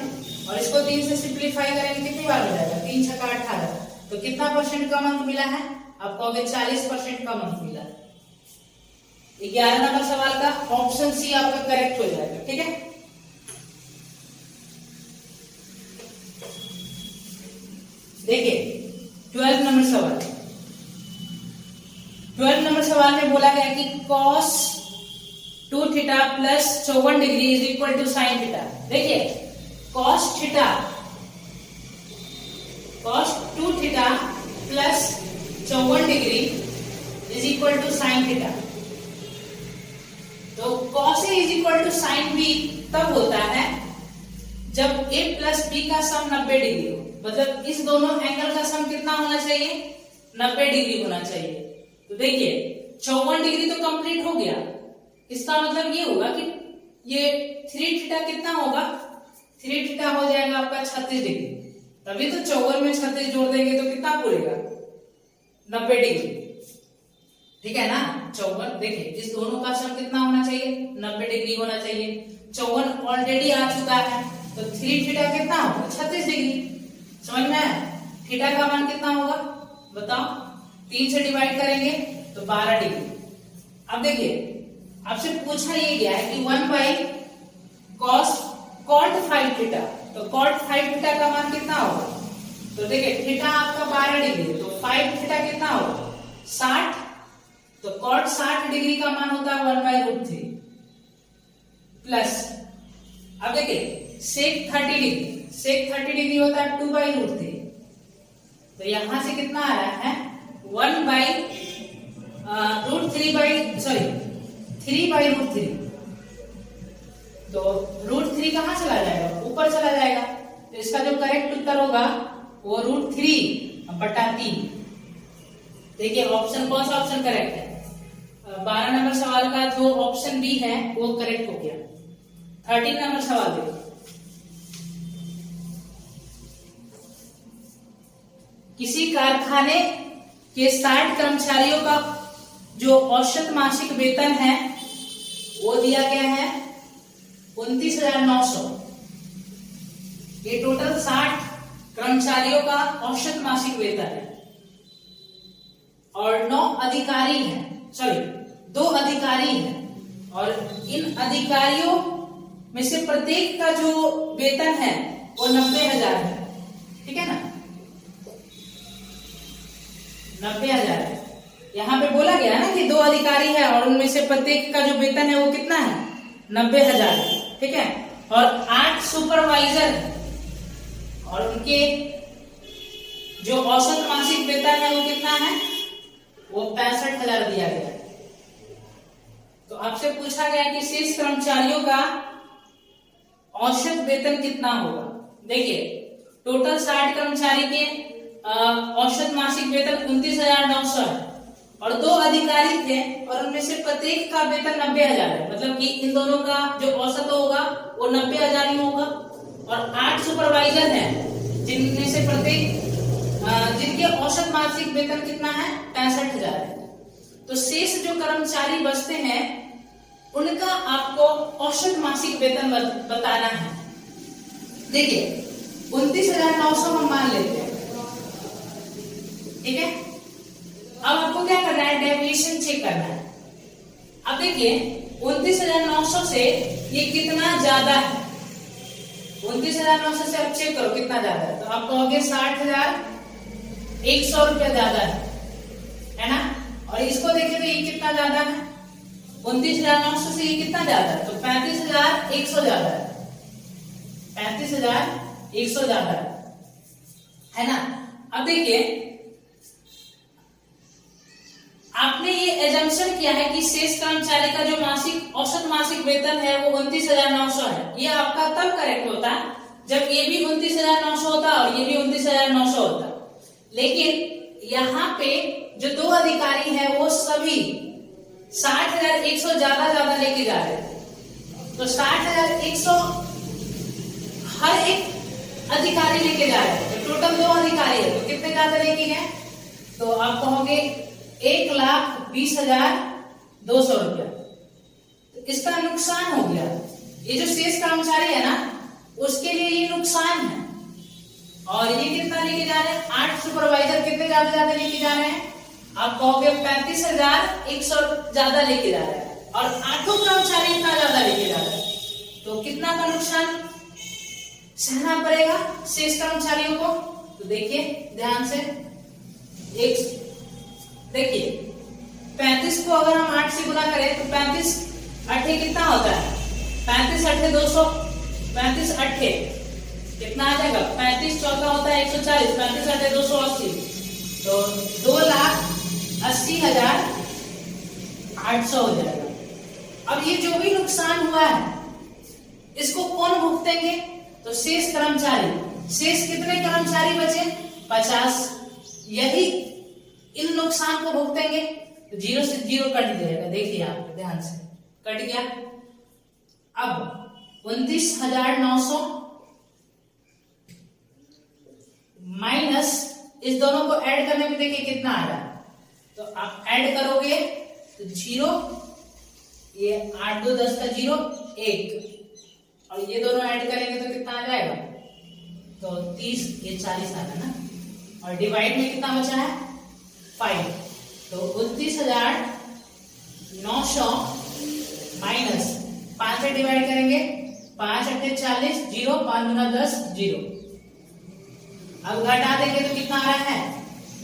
और इसको 3 से सिंप्लीफाई करेंगे कितनी बार हो जाएगा, 3 छक्का 18। तो कितना % कम अंक मिला है, आप कहोगे 40% कम अंक मिला है। 11 नंबर सवाल का ऑप्शन सी आपका करेक्ट हो जाएगा। ठीक है, देखिए 12 नंबर सवाल। 12 नंबर सवाल में बोला गया कि cos 2 theta plus 54 degree is equal to sine theta. देखिए cos 2 theta plus 54 degree is equal to sine theta. तो cos A is equal to sine B तब होता है जब A प्लस B का सम 90 डिग्री हो। मतलब इस दोनों एंगल का सम कितना होना चाहिए, 90 डिग्री होना चाहिए। तो देखिए 54 डिग्री तो कंप्लीट हो गया, इसका मतलब ये होगा कि ये 3 थीटा कितना होगा, 3 थीटा हो जाएगा आपका 36 डिग्री। तभी तो 54 में 36 जोड़ देंगे तो कितना पूरेगा, 90 डिग्री। ठीक है ना, 54। देखिए इस दोनों का सम कितना होना चाहिए, 90 डिग्री होना चाहिए। 54 ऑलरेडी आ चुका है, तो 3 थीटा कितना होगा, 36 डिग्री। समझ में आया, थीटा का मान कितना होगा बताओ, 3 से डिवाइड करेंगे तो 12 डिग्री। अब देखिए आपसे पूछा ये गया है कि 1 बाई cot 5 थीटा, तो cot 5 थीटा का मान कितना होगा। तो देखिए थीटा आपका 12 डिग्री, तो 5 थीटा कितना होगा 60, तो cot 60 डिग्री का मान होता है 1/√3 प्लस, अब देखिए sec 30 डिग्री, sec 30 डिग्री होता है 2/√3। तो यहां से कितना आ रहा है 3/√3। तो √3 कहां चला जाएगा, ऊपर चला जाएगा। तो इसका जो करेक्ट उत्तर होगा वो √3/3। देखिए ऑप्शन कौन सा ऑप्शन करेक्ट है, 12 नंबर सवाल का जो ऑप्शन बी है वो करेक्ट हो गया। 13 नंबर सवाल देखिए, किसी कारखाने के 60 कर्मचारियों का जो औसत मासिक वेतन है वो दिया गया है 29,900। ये टोटल 60 कर्मचारियों का औसत मासिक वेतन है और 2 अधिकारी हैं, और इन अधिकारियों में से प्रत्येक का जो वेतन है वो 90,000 है। ठीक है ना, 90,000 है। यहाँ पे बोला गया ना कि 2 अधिकारी है और उनमें से प्रत्येक का जो वेतन है वो कितना है 90,000 है। ठीक है, और 8 सुपरवाइजर है और उनके जो औसत मासिक वेतन है वो कितना है, वो 65,000 दिया गया है। तो आपसे पूछा गया कि शेष कर्मचारियों का औसत वेतन कितना होगा। देखिए टोटल 60 कर्मचारी के औसत मासिक वेतन 29,900 है और 2 अधिकारी थे और उनमें से प्रत्येक का वेतन 90,000 है। मतलब कि इन दोनों का जो औसत होगा वो 90,000 ही होगा। और 8 सुपरवाइजर हैं जिनमें से प्रत्येक जिनके औसत मासिक वेतन कितना है 65,000 है। तो शेष जो कर्मचारी बचते हैं उनका आपको औसत मासिक वेतन बताना है। देखिए 29,900 हम मान लेते हैं। ठीक है, अब आपको क्या करना है, डेविएशन चेक करना है। अब देखिए 29,900 से ये कितना ज्यादा है, 29,900 से आप चेक करो कितना ज्यादा है। तो आप कहोगे 60,100 रुपया ज्यादा है ना। और इसको देखिए तो ये कितना ज्यादा है, 29,900 से ये कितना ज्यादा है, तो 35,100 ज्यादा है, 35,100 ज्यादा है ना। अब देखिए आपने ये एजम्पशन किया है कि शेष कर्मचारी का जो मासिक औसत मासिक वेतन है वो 29,900 है। ये आपका तब करेक्ट होता है जब ये भी 29,900 होता और ये भी 29,900 होता। लेकिन यहाँ पे जो दो अधिकारी हैं वो सभी 60,100 ज्यादा लेके जा रहे हैं। तो 60,100 हर एक अधिकारी लेके जा रहे हैं, तो टोटल 2 अधिकारी है, तो कितने ज्यादा लेके गए? तो आप कहोगे 1,20,200 रुपया। तो इसका नुकसान हो गया। ये जो शेष कर्मचारी है ना, उसके लिए ये नुकसान है। और ये कितना लेके जा रहे हैं? 8 सुपरवाइजर कितने ज्यादा लेके जा रहे हैं? आप कहोगे 35,100 ज्यादा लेके जा रहे हैं, और 8 कर्मचारी इतना ज्यादा लेके जा रहे हैं। तो कितना का नुकसान सहना पड़ेगा शेष कर्मचारियों को? तो देखिए ध्यान से, देखिए 35 को अगर हम 8 से गुना करें तो 35 अट्ठे कितना होता है? 35 अट्ठे 200, 35 अट्ठे कितना आ जाएगा? 35 चौका होता है 140, 35 अट्ठे 280, तो 2,80,800 हो जाएगा। अब ये जो भी नुकसान हुआ है इसको कौन भुगतेंगे? तो शेष कर्मचारी। शेष कितने कर्मचारी बचे? 50। यही इन नुकसान को भुगतेंगे। तो 0 से 0 कट जाएगा। देखिए आप ध्यान से, कट गया। अब 29,900 माइनस इस दोनों को ऐड करने में देखिए कितना आ रहा है। तो आप ऐड करोगे तो 0, ये 8 2 10 का 0 1, और ये दोनों ऐड करेंगे तो कितना आ जाएगा? तो 30, ये 40 आ रहा ना, और डिवाइड में कितना बचा है? 5। तो 29,900 माइनस 5 से डिवाइड करेंगे, 5 अट्ठे 40, 0, 5 गुना 10 0। अब घटा देंगे तो कितना आ रहा है?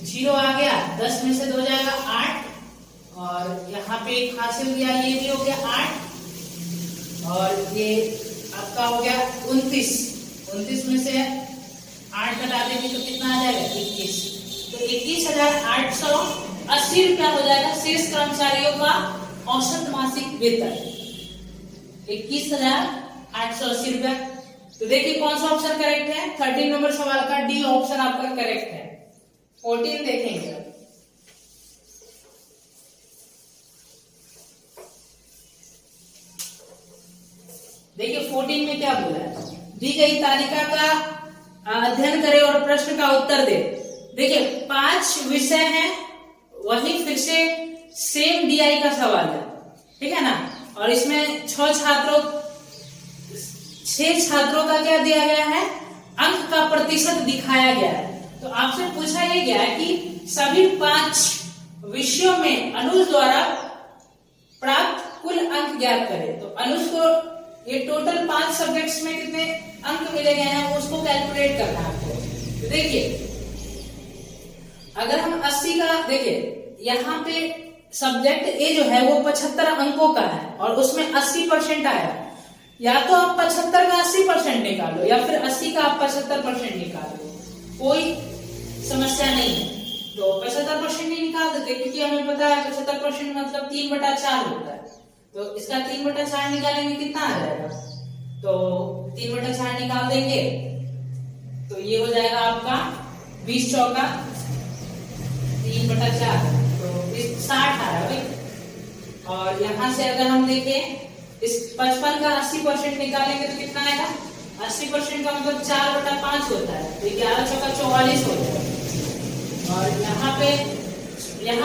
0 आ गया, 10 में से 2 जाएगा 8, और यहाँ पे एक हासिल दिया, ये भी हो गया 8, और ये आपका हो गया 29। 29 में से 8 घटा देंगे तो कितना आ जाएगा? 21। तो 21,880 रुपया हो जाएगा शेष कर्मचारियों का औसत मासिक वेतन, 21,880 रुपया। तो देखिए कौन सा ऑप्शन करेक्ट है? 13 नंबर सवाल का डी ऑप्शन आपका करेक्ट है। 14 देखेंगे। देखिए 14 में क्या बोला है? दी गई तालिका का अध्ययन करें और प्रश्न का उत्तर दे। देखिए 5 विषय हैं, वही फिर से सेम डीआई का सवाल है, ठीक है ना। और इसमें 6 छात्रों का क्या दिया गया है? अंक का प्रतिशत दिखाया गया है। तो आपसे पूछा यह गया है कि सभी 5 विषयों में अनुज द्वारा प्राप्त कुल अंक ज्ञात करें। तो अनुज को ये टोटल 5 सब्जेक्ट्स में कितने अंक मिले गए हैं उसको कैलकुलेट करना है आपको। तो देखिए अगर हम 80 का, देखिए यहाँ पे सब्जेक्ट ए जो है वो 75 अंकों का है और उसमें 80% आया। या तो आप 75 का 80% निकालो, या फिर 80 का आप 75% निकालो, कोई समस्या नहीं है। तो 75% नहीं निकाल देते क्योंकि हमें पता है 75% मतलब 3/4 होता है। तो इसका 3/4 निकालेंगे कितना आ जाएगा? तो 3/4 निकाल देंगे तो ये हो जाएगा आपका 20 चौका 3/4, तो 60 आ रहा है भाई। और यहाँ से अगर हम देखें इस 55 का 80% निकालेंगे तो कितना आएगा? 80% का मतलब 4/5 होता है, तो 11 चौका 44 हो जाएगा। और यहाँ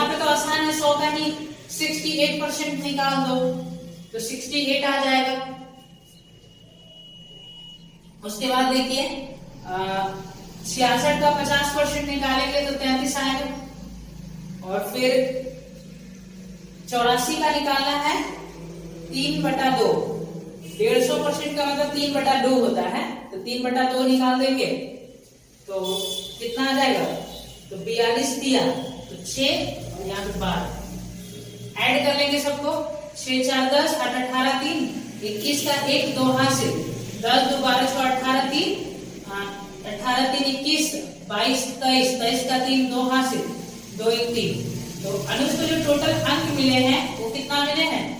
पे तो आसान है, 100 का ही 68% निकाल दो तो 68 आ जाएगा। उसके बाद देखिए 66 का 50% निकालेंगे तो 33 आएगा। और फिर 84 का निकालना है 3/2, 150% का मतलब 3/2 होता है, तो 3/2 निकाल देंगे तो कितना आ जाएगा? तो 42 दिया तो 6 और यहाँ पे 12 ऐड कर लेंगे सबको। 6 4 10, 8 18 3, 21 का 1 2 हासिल, 10 2 12 6 18 3, 18 3 21, 22 23, 23 का 3 2 हासिल, 2 1 3। तो अनुज को जो टोटल अंक मिले हैं वो कितना मिले हैं?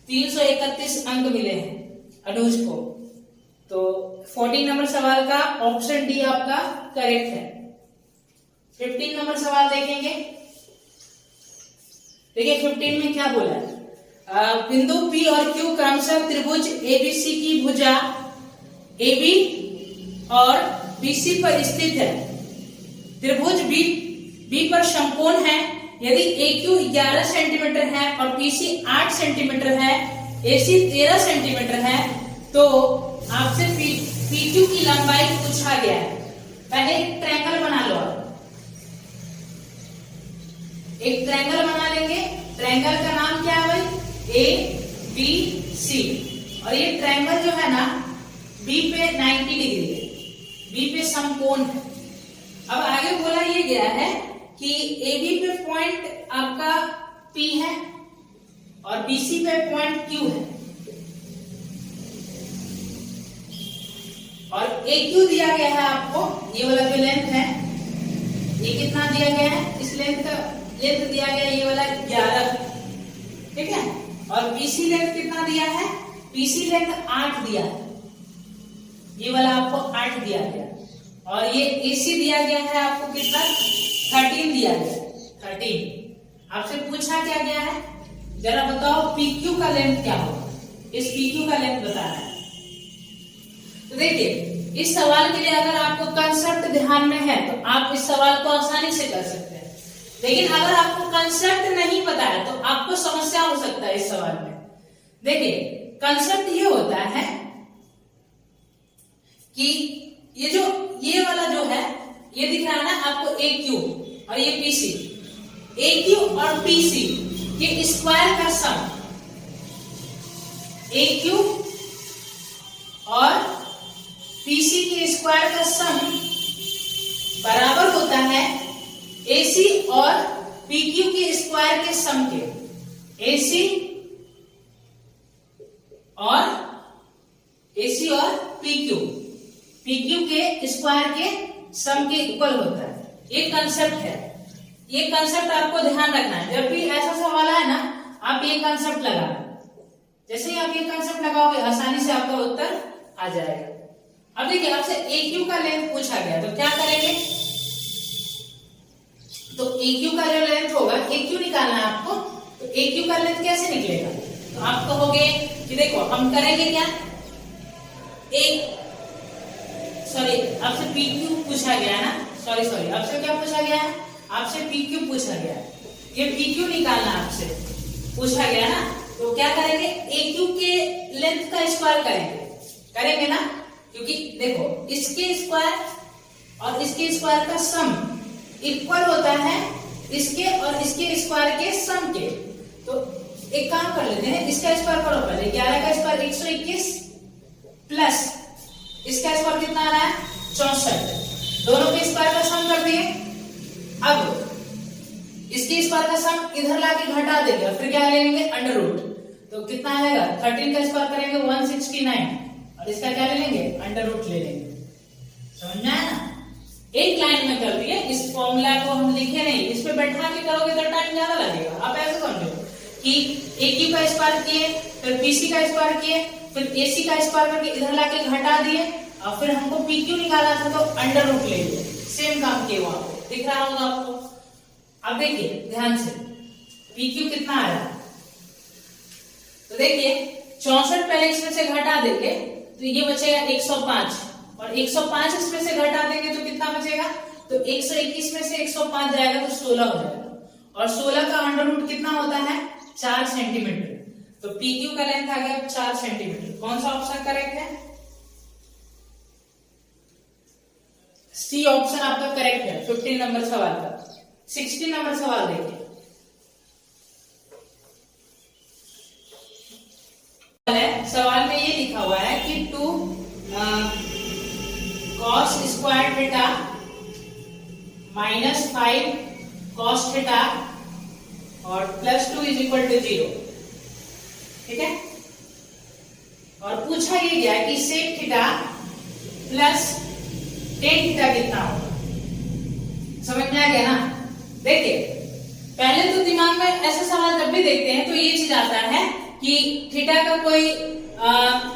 331 अंक मिले हैं अनुज को। तो 14 नंबर सवाल का ऑप्शन डी आपका करेक्ट है। 15 नंबर सवाल देखेंगे। देखिए 15 में क्या बोला है, बिंदु P और Q क्रमशः त्रिभुज ABC की भुजा AB और BC पर स्थित है। त्रिभुज B पर समकोण है। यदि AQ 11 सेंटीमीटर है और PC 8 सेंटीमीटर है, AC 13 सेंटीमीटर है, तो आपसे PQ की लंबाई पूछा गया है। पहले एक ट्रायंगल बना लो आप, एक ट्रायंगल बना लेंगे। ट्रायंगल का नाम क्या है भाई, ABC, और ये ट्रायंगल जो है ना B पे 90 डिग्री है, B पे समकोण है। अब आगे बोला ये गया है कि AB पे पॉइंट आपका P है और BC पे पॉइंट Q है, और AQ दिया गया है आपको, ये वाला जो लेंथ है, ये कितना दिया गया है, इस लेंथ का लेंथ दिया गया है ये वाला 11, ठीक है। और BC लेंथ कितना दिया है, BC लेंथ 8 दिया है, ये वाला आपको 8 दिया गया, और ये AC दिया गया है आपको कितना, 13 दिया गया, 13। आपसे पूछा क्या गया है, जरा बताओ PQ का लेंथ क्या होगा, इस PQ का लेंथ बताना है। तो देखिए इस सवाल के लिए अगर आपको कंसेप्ट ध्यान में है तो आप इस सवाल को आसानी से कर सकते हैं, लेकिन अगर आपको कंसेप्ट नहीं पता है तो आपको समस्या हो सकता है इस सवाल में। देखिए कंसेप्ट ये होता है कि ये वाला जो है, ये दिख रहा है ना आपको AQ और ये PC, AQ और PC के स्क्वायर का सम, AQ और PC के स्क्वायर का सम बराबर होता है AC और PQ के स्क्वायर के सम के। AC और PQ के स्क्वायर के सम के इक्वल होता है। ये कंसेप्ट है, ये कंसेप्ट आपको ध्यान रखना है। जब भी ऐसा सवाल है ना, आप ये कंसेप्ट लगाना, जैसे ही आप ये कंसेप्ट लगाओगे आसानी से आपका उत्तर आ जाएगा। अब देखिए आपसे AQ का लेंथ पूछा गया, तो क्या करेंगे, तो AQ का जो लेंथ होगा, AQ निकालना है आपको, तो AQ का लेंथ कैसे निकलेगा, तो आप कहोगे कि देखो हम करेंगे क्या, आपसे PQ पूछा गया है ना, सॉरी आपसे क्या पूछा गया है, आपसे PQ पूछा गया है, ये PQ निकालना आपसे पूछा गया ना, तो क्या करेंगे, AQ के लेंथ का स्क्वायर करेंगे ना, क्योंकि देखो इसके स्क्वायर और इसके स्क्वायर का सम इक्वल होता है इसके और इसके स्क्वायर के सम के। तो एक काम कर लेते हैं, इसका स्क्वायर करो पहले, 11 का स्क्वायर 121 प्लस इसका स्क्वायर कितना आ रहा है 64, दोनों के स्क्वायर का सम कर दिए। अब इसके स्क्वायर का सम इधर लाके घटा देंगे, फिर क्या लेंगे अंडर रूट, तो कितना आएगा 13 का स्क्वायर करेंगे 169, और इसका क्या ले लेंगे अंडर रूट ले लेंगे। समझ में आया ना, एक लाइन में कर दिए, इस फॉर्मूला को हम लिखे नहीं, इस पे बैठा के करोगे तो टाइम ज्यादा लगेगा। आप ऐसे समझो कि AQ का स्क्वायर किए, फिर PC का स्क्वायर किए, फिर AC का स्क्वायर करके इधर लाके घटा दिए, और फिर हमको PQ निकालना था तो अंडर रूट ले लिए, सेम काम किए वहां पे, दिख रहा होगा आपको। अब देखिए ध्यान से PQ कितना आया, तो देखिए 64 पहले इसमें से घटा देंगे तो ये बचेगा 105, और 105 इसमें से घटा देंगे तो कितना बचेगा, तो 121 में से 105 जाएगा तो 16 हो जाएगा, और 16 का अंडर रूट कितना होता है 4 सेंटीमीटर, तो PQ का लेंथ आ गया 4 सेंटीमीटर। कौन सा ऑप्शन करेक्ट है, C ऑप्शन आपका करेक्ट है 15 नंबर सवाल का। 16 नंबर सवाल देखिए, सवाल में ये लिखा हुआ है कि 2 cos square theta minus 5 cos theta और +2 इज इक्वल टू 0, ठीक है। और पूछा ये गया कि sec theta plus tan theta कितना होगा। समझ में आ गया ना। देखिए पहले तो दिमाग में ऐसा सवाल जब भी देखते हैं तो ये चीज आता है कि थीटा का कोई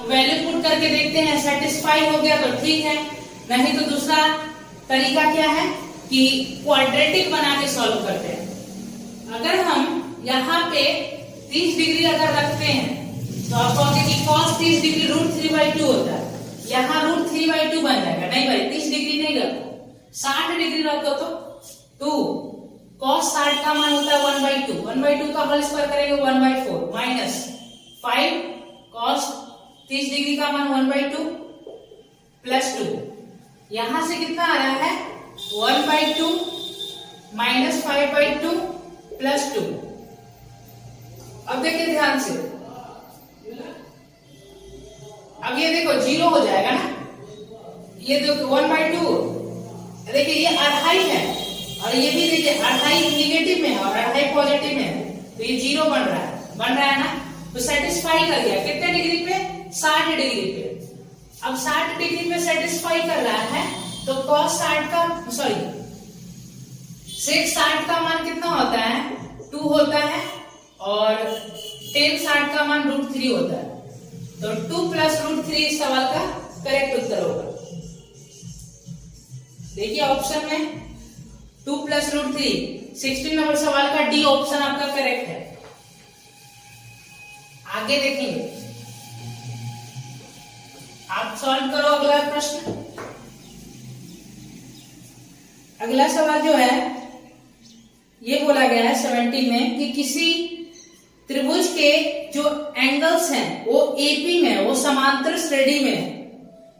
वैल्यू पुट करके देखते हैं, सेटिस्फाई हो गया तो ठीक है, नहीं तो दूसरा तरीका क्या है कि क्वाड्रेटिक बना के सॉल्व करते हैं। अगर हम यहाँ पे 30 डिग्री अगर रखते हैं तो आप कहोगे कि cos 30 डिग्री √3/2 होता है, यहाँ √3/2 बन जाएगा। नहीं भाई, 30 डिग्री नहीं रखो, 60 डिग्री रखो तो 2 cos 60 का मान होता है 1/2, 1/2 का होल स्क्वायर करेंगे 1/4 माइनस 5 cos 30 डिग्री का मान 1/2 प्लस 2, यहां से कितना आ रहा है 1/2 माइनस 5/2 प्लस 2। अब देखिए ध्यान से, अब ये देखो 0 हो जाएगा ना, ये देखो 1/2, देखिए ये अढ़ाई है और ये भी देखिए अढ़ाई निगेटिव में है और अढ़ाई पॉजिटिव में है, तो ये 0 बन रहा है ना, तो सेटिस्फाई कर गया कितने डिग्री पे 60 डिग्री पे। अब 60 डिग्री पे सेटिस्फाई कर रहा है तो cos 60 का सॉरी sec 60 का मान कितना होता है 2 होता है और tan 60 का मान √3 होता है, तो 2 प्लस √3 इस सवाल का करेक्ट उत्तर होगा। देखिए ऑप्शन में 2 प्लस √3, 16 नंबर सवाल का डी ऑप्शन आपका करेक्ट है। आगे देखेंगे, आप सॉल्व करो अगला प्रश्न। अगला सवाल जो है ये बोला गया है 17 में कि किसी त्रिभुज के जो एंगल्स हैं वो एपी में, वो समांतर श्रेणी में है।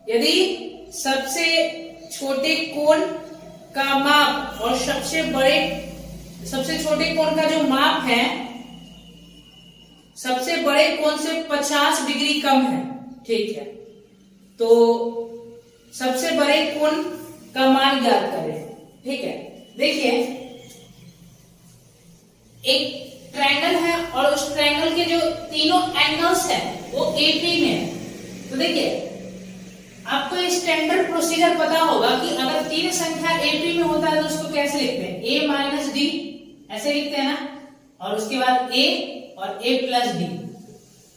यदि सबसे छोटे कोण का माप और सबसे छोटे कोण का जो माप है सबसे बड़े कोण से 50 डिग्री कम है, ठीक है, तो सबसे बड़े कोण का मान ज्ञात करें। ठीक है, देखिए एक ट्रायंगल है और उस ट्रायंगल के जो तीनों एंगल्स हैं वो एपी में है। तो देखिए आपको स्टैंडर्ड प्रोसीजर पता होगा कि अगर तीन संख्या एपी में होता है तो उसको कैसे लिखते हैं, a माइनस डी ऐसे लिखते हैं ना, और उसके बाद a और a प्लस डी।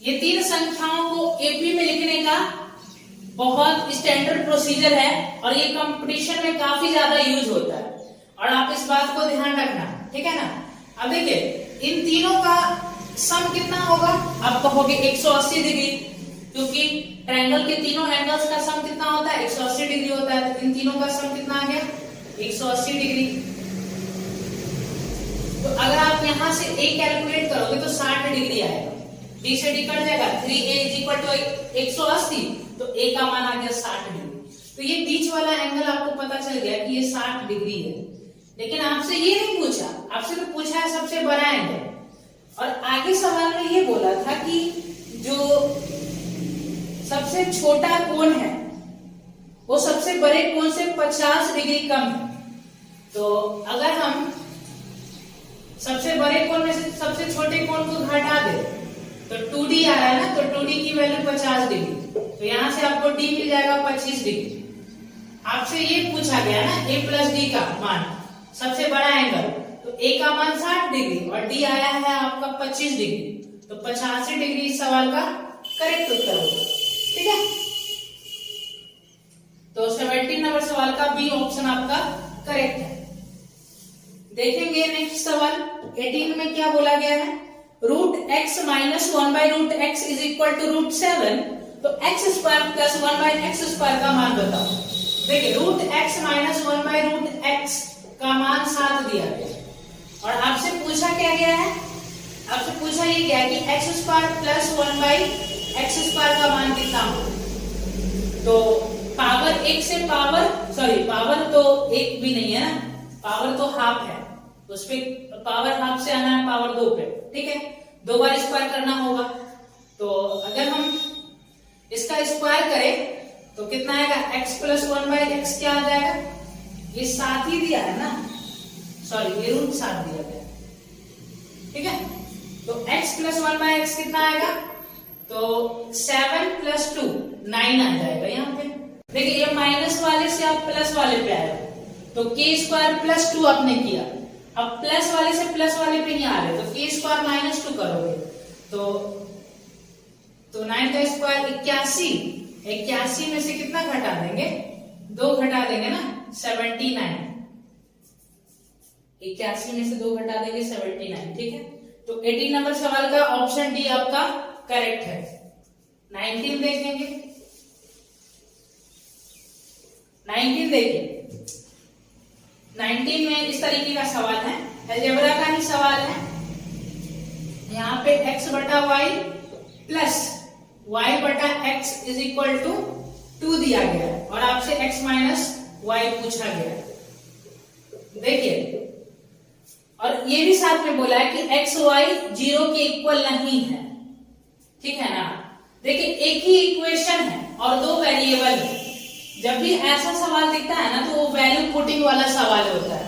ये तीन संख्याओं को एपी में लिखने का बहुत स्टैंडर्ड प्रोसीजर है और ये कंपटीशन में काफी ज्यादा यूज होता है और आप इस बात को ध्यान रखना, ठीक है ना। अब देखिए इन तीनों का सम कितना होगा, आप कहोगे 180 डिग्री, क्योंकि ट्रायंगल के तीनों एंगल्स का सम कितना होता है 180 डिग्री होता है, तो इन तीनों का सम कितना आ गया 180 डिग्री। तो अगर आप यहां से a कैलकुलेट करोगे तो 60 डिग्री आएगा, d से d कट जाएगा, 3a = 180, तो a का मान आ गया 60 डिग्री। तो ये बीच वाला एंगल आपको पता चल गया कि ये 60 डिग्री है। लेकिन आपसे ये नहीं पूछा, आपसे तो पूछा है सबसे बड़ा एंगल, और आगे सवाल में ये बोला था कि जो सबसे छोटा कोण है वो सबसे बड़े कोण से 50 डिग्री कम है। तो अगर हम सबसे बड़े कोण में से सबसे छोटे कोण को घटा दे तो 2d आ रहा है ना, तो 2d की वैल्यू 50 डिग्री, तो यहां से आपको d मिल जाएगा 25 डिग्री। आपसे ये पूछा गया ना a प्लस डी का मान, सबसे बड़ा एंगल, तो a का मान 60 डिग्री और d आया है आपका 25 डिग्री, तो 85 डिग्री इस सवाल का करेक्ट उत्तर होगा, ठीक है। तो 17 नंबर सवाल का बी ऑप्शन आपका करेक्ट है। देखेंगे नेक्स्ट सवाल 18 में क्या बोला गया है, √x minus 1/√x is equal to √7, तो x² प्लस 1/x² का मान बताओ। देखिए √x माइनस 1/√x का मान 7 दिया गया और आपसे पूछा क्या गया है, आपसे पूछा ये गया कि x² प्लस 1/x² का मान कितना हो। तो पावर 1 से पावर तो 1 भी नहीं है ना, पावर तो हाफ है, तो उस पे पावर हाफ से आना है पावर 2 पे, ठीक है, 2 बार स्क्वायर करना होगा। तो अगर हम इसका स्क्वायर करें तो कितना आएगा, x प्लस 1/x क्या आ जाएगा, ये 7 ही दिया है ना, सॉरी ये √7 दिया गया, ठीक है। तो x प्लस 1/x कितना आएगा, तो 7 प्लस 2 9 आ जाएगा यहाँ पे। देखिए ये माइनस वाले से आप प्लस वाले पे आए, तो k² प्लस 2 आपने किया, अब प्लस वाले से प्लस वाले पे नहीं आ रहे, तो k² माइनस 2 करोगे तो 9 का स्क्वायर 81 में से कितना घटा देंगे, 2 घटा देंगे ना, 79, 81 में से 2 घटा देंगे 79, ठीक है। तो 18 नंबर सवाल का ऑप्शन डी आपका करेक्ट है। 19 देखेंगे, 19 देखिए, 19 में इस तरीके का सवाल है, अलजेब्रा का ही सवाल है। यहाँ पे x बटा वाई प्लस y बटा x इज इक्वल टू 2 दिया गया है और आपसे x माइनस वाई पूछा गया है। देखिए, और ये भी साथ में बोला है कि x y 0 के इक्वल नहीं है, ठीक है ना। देखिए, एक ही इक्वेशन है और 2 वेरिएबल है। जब भी ऐसा सवाल दिखता है ना तो वो वैल्यू पुटिंग वाला सवाल होता है।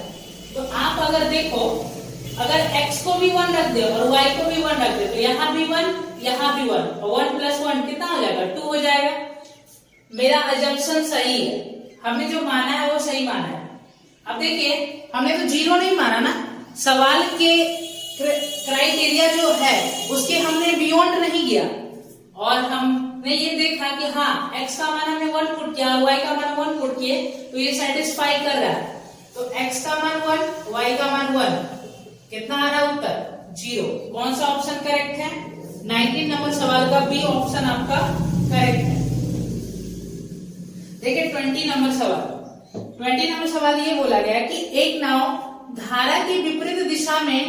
तो आप अगर देखो, अगर x को भी 1 रख दे और y को भी 1 रख दे तो यहाँ भी 1, यहाँ भी 1, और 1 प्लस 1 कितना हो जाएगा, 2 हो जाएगा। मेरा अजम्पशन सही है, हमने जो माना है वो सही माना है। अब देखिए, हमने तो 0 नहीं माना ना, सवाल के क्राइटेरिया जो है उसके हमने बियॉन्ड नहीं गया और हमने ये देखा कि हाँ x का मान हमने 1 पुट किया, y का मान 1 पुट किए तो ये सेटिस्फाई कर रहा है। तो x का मान 1, y का मान 1, कितना आ रहा उत्तर 0। कौन सा ऑप्शन करेक्ट है? 19 नंबर सवाल का बी ऑप्शन आपका करेक्ट है। देखिए 20 नंबर सवाल, 20 नंबर सवाल ये बोला गया कि एक नाव धारा की विपरीत दिशा में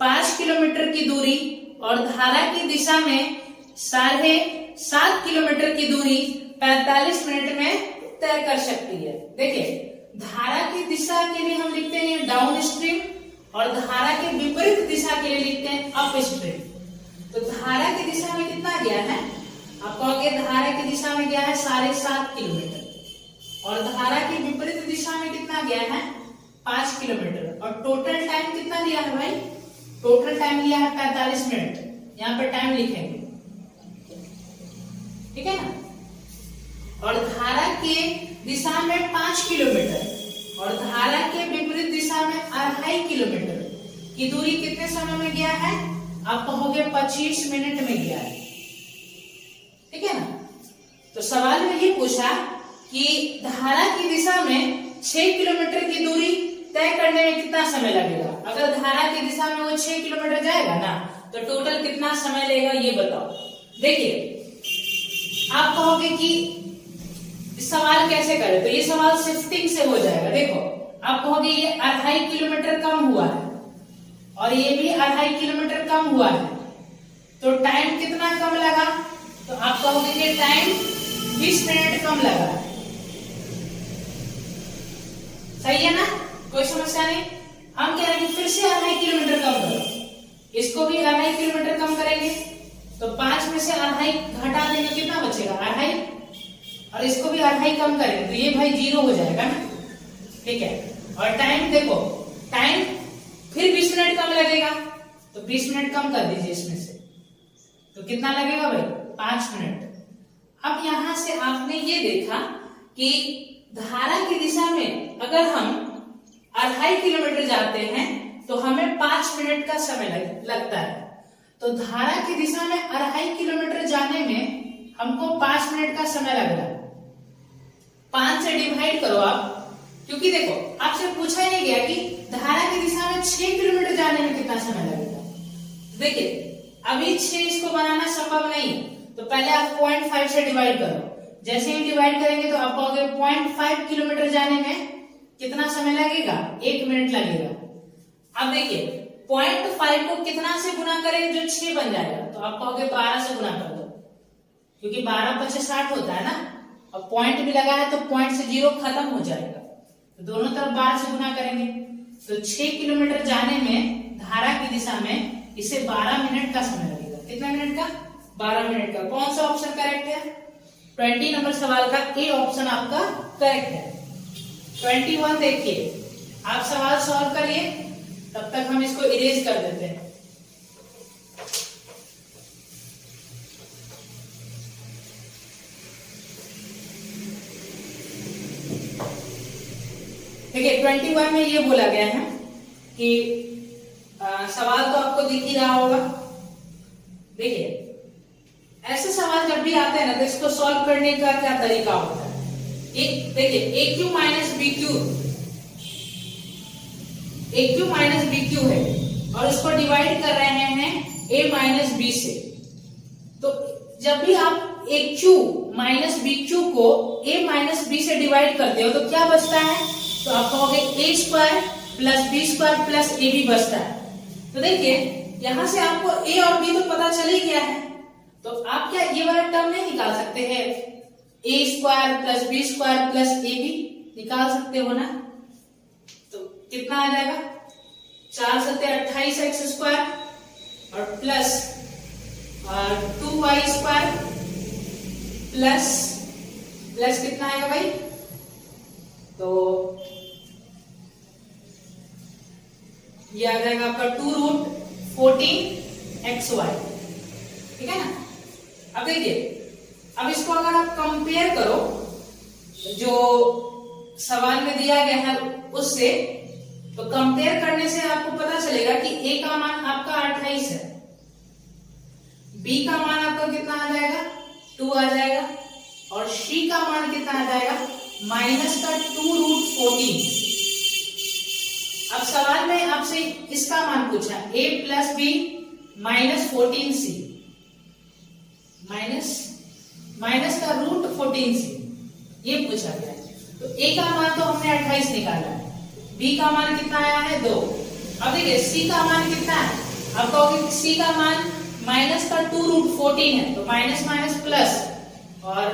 5 किलोमीटर की दूरी और धारा की दिशा में 7.5 किलोमीटर की दूरी 45 मिनट में तय कर सकती है। देखिए, धारा की दिशा के लिए हम लिखते हैं डाउन स्ट्रीम और धारा के विपरीत दिशा के लिए लिखते हैं अप स्ट्रीम। तो धारा की दिशा में कितना गया है, आप कहोगे धारा की दिशा में गया है 7.5 किलोमीटर और धारा की विपरीत दिशा में कितना गया है 5 किलोमीटर और टोटल टाइम कितना लिया है भाई, टोटल टाइम लिया है 45 मिनट। यहाँ पर टाइम लिखेंगे, ठीक है ना। और धारा के दिशा में 5 किलोमीटर और धारा के विपरीत दिशा में 2.5 किलोमीटर की दूरी कितने समय में गया है, आप कहोगे 25 मिनट में गया है, ठीक है ना। तो सवाल में ये पूछा कि धारा की दिशा में 6 किलोमीटर की दूरी तय करने में कितना समय लगेगा। अगर धारा की दिशा में वो 6 किलोमीटर जाएगा ना तो टोटल कितना समय लगेगा ये बताओ। देखिए, आप कहोगे कि सवाल कैसे करें, तो ये सवाल शिफ्टिंग से हो जाएगा। देखो, आप कहोगे ये 2.5 किलोमीटर कम हुआ है और ये भी 2.5 किलोमीटर कम हुआ है, तो टाइम कितना कम लगा, तो आप कहोगे कि टाइम 20 मिनट कम लगा। सही है ना, कोई समस्या नहीं। हम कह रहे हैं फिर से 2.5 किलोमीटर कम करो, इसको भी 2.5 किलोमीटर कम करेंगे तो 5 में से 2.5 घटा देंगे, कितना बचेगा 2.5, और इसको भी 2.5 कम करेंगे तो ये भाई 0 हो जाएगा ना, ठीक है। और टाइम देखो, टाइम फिर 20 मिनट कम लगेगा तो 20 मिनट कम कर दीजिए इसमें से, तो कितना लगेगा भाई 5 मिनट। अब यहां से आपने ये देखा कि धारा की दिशा में अगर हम 2.5 किलोमीटर जाते हैं तो हमें 5 मिनट का समय लगता है। तो धारा की दिशा में 2.5 किलोमीटर जाने में हमको 5 मिनट का समय लग रहा है। 5 से डिवाइड करो आप, क्योंकि देखो आपसे पूछा ही नहीं गया कि धारा की दिशा में 6 किलोमीटर जाने में कितना समय लगेगा। देखिए, अभी 6 इसको बनाना संभव नहीं, तो पहले आप 0.5 से डिवाइड करो। जैसे ही डिवाइड करेंगे तो आप कहोगे 0.5 किलोमीटर जाने में कितना समय लगेगा, 1 मिनट लगेगा। अब देखिए 0.5 को कितना से गुना करेंगे जो 6 बन जाएगा, तो आप कहोगे 12 से गुना कर दो, क्योंकि 12 × 5 = 60 होता है ना, और पॉइंट भी लगा है तो पॉइंट से 0 खत्म हो जाएगा, तो दोनों तरफ 12 से गुना करेंगे तो 6 किलोमीटर जाने में धारा की दिशा में इसे 12 मिनट का समय लगेगा। कितना मिनट का, 12 मिनट का। कौन सा ऑप्शन करेक्ट है? 20 नंबर सवाल का ए ऑप्शन आपका करेक्ट है। 21 देखिए, आप सवाल सॉल्व करिए, तब तक हम इसको इरेज कर देते हैं। देखिए 21 में ये बोला गया है कि सवाल तो आपको दिख ही रहा होगा। देखिए, ऐसे सवाल जब भी आते हैं ना तो इसको सॉल्व करने का क्या तरीका होता है। देखिए, AQ - BQ ए क्यू माइनस बी क्यू है और इसको डिवाइड कर रहे हैं ए माइनस बी से। तो जब भी आप A cube minus B cube को ए माइनस बी से डिवाइड करते हो तो क्या बचता है? तो आप कहोगे A square plus B square plus A B बचता है। तो देखिए यहां से आपको ए और बी तो पता चल ही गया है, तो आप क्या ये वाला टर्म नहीं निकाल सकते हैं? A square plus B square plus A B निकाल सकते हो ना? तो कितना आ जाएगा? 4 सत्ते 28 एक्स स्क्वायर और प्लस 2y स्क्वायर प्लस कितना आएगा भाई? तो ये आ जाएगा आपका 2 रूट 14 XY, ठीक है ना? अब देखिए, अब इसको अगर आप कंपेयर करो जो सवाल में दिया गया है उससे, तो कंपेयर करने से आपको पता चलेगा कि ए का मान आपका 28 है, बी का मान आपका कितना आ जाएगा? 2 आ जाएगा और सी का मान कितना आ जाएगा? माइनस का 2 रूट 14। अब सवाल में आपसे इसका मान पूछा, a plus B minus 14c, minus का रूट 14c, ये पूछा गया है। तो a का मान तो हमने 28 निकाला है, b का मान कितना आया है? 2। अब देखिए c का मान कितना है? आप कहोगे c का मान माइनस का 2 रूट 14 है, तो माइनस माइनस प्लस और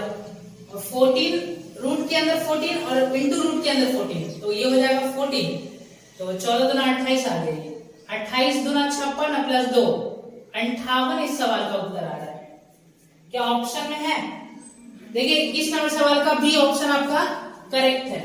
14 रूट के अंदर 14 और इंटू रूट के अंदर 14, तो ये हो जाएगा 14। तो 14 दूना 28 आ गई, 28 दूना 56 प्लस 2 58 इस सवाल का उत्तर आ रहा है। क्या ऑप्शन में है? देखिए इस नंबर सवाल का बी ऑप्शन आपका करेक्ट है।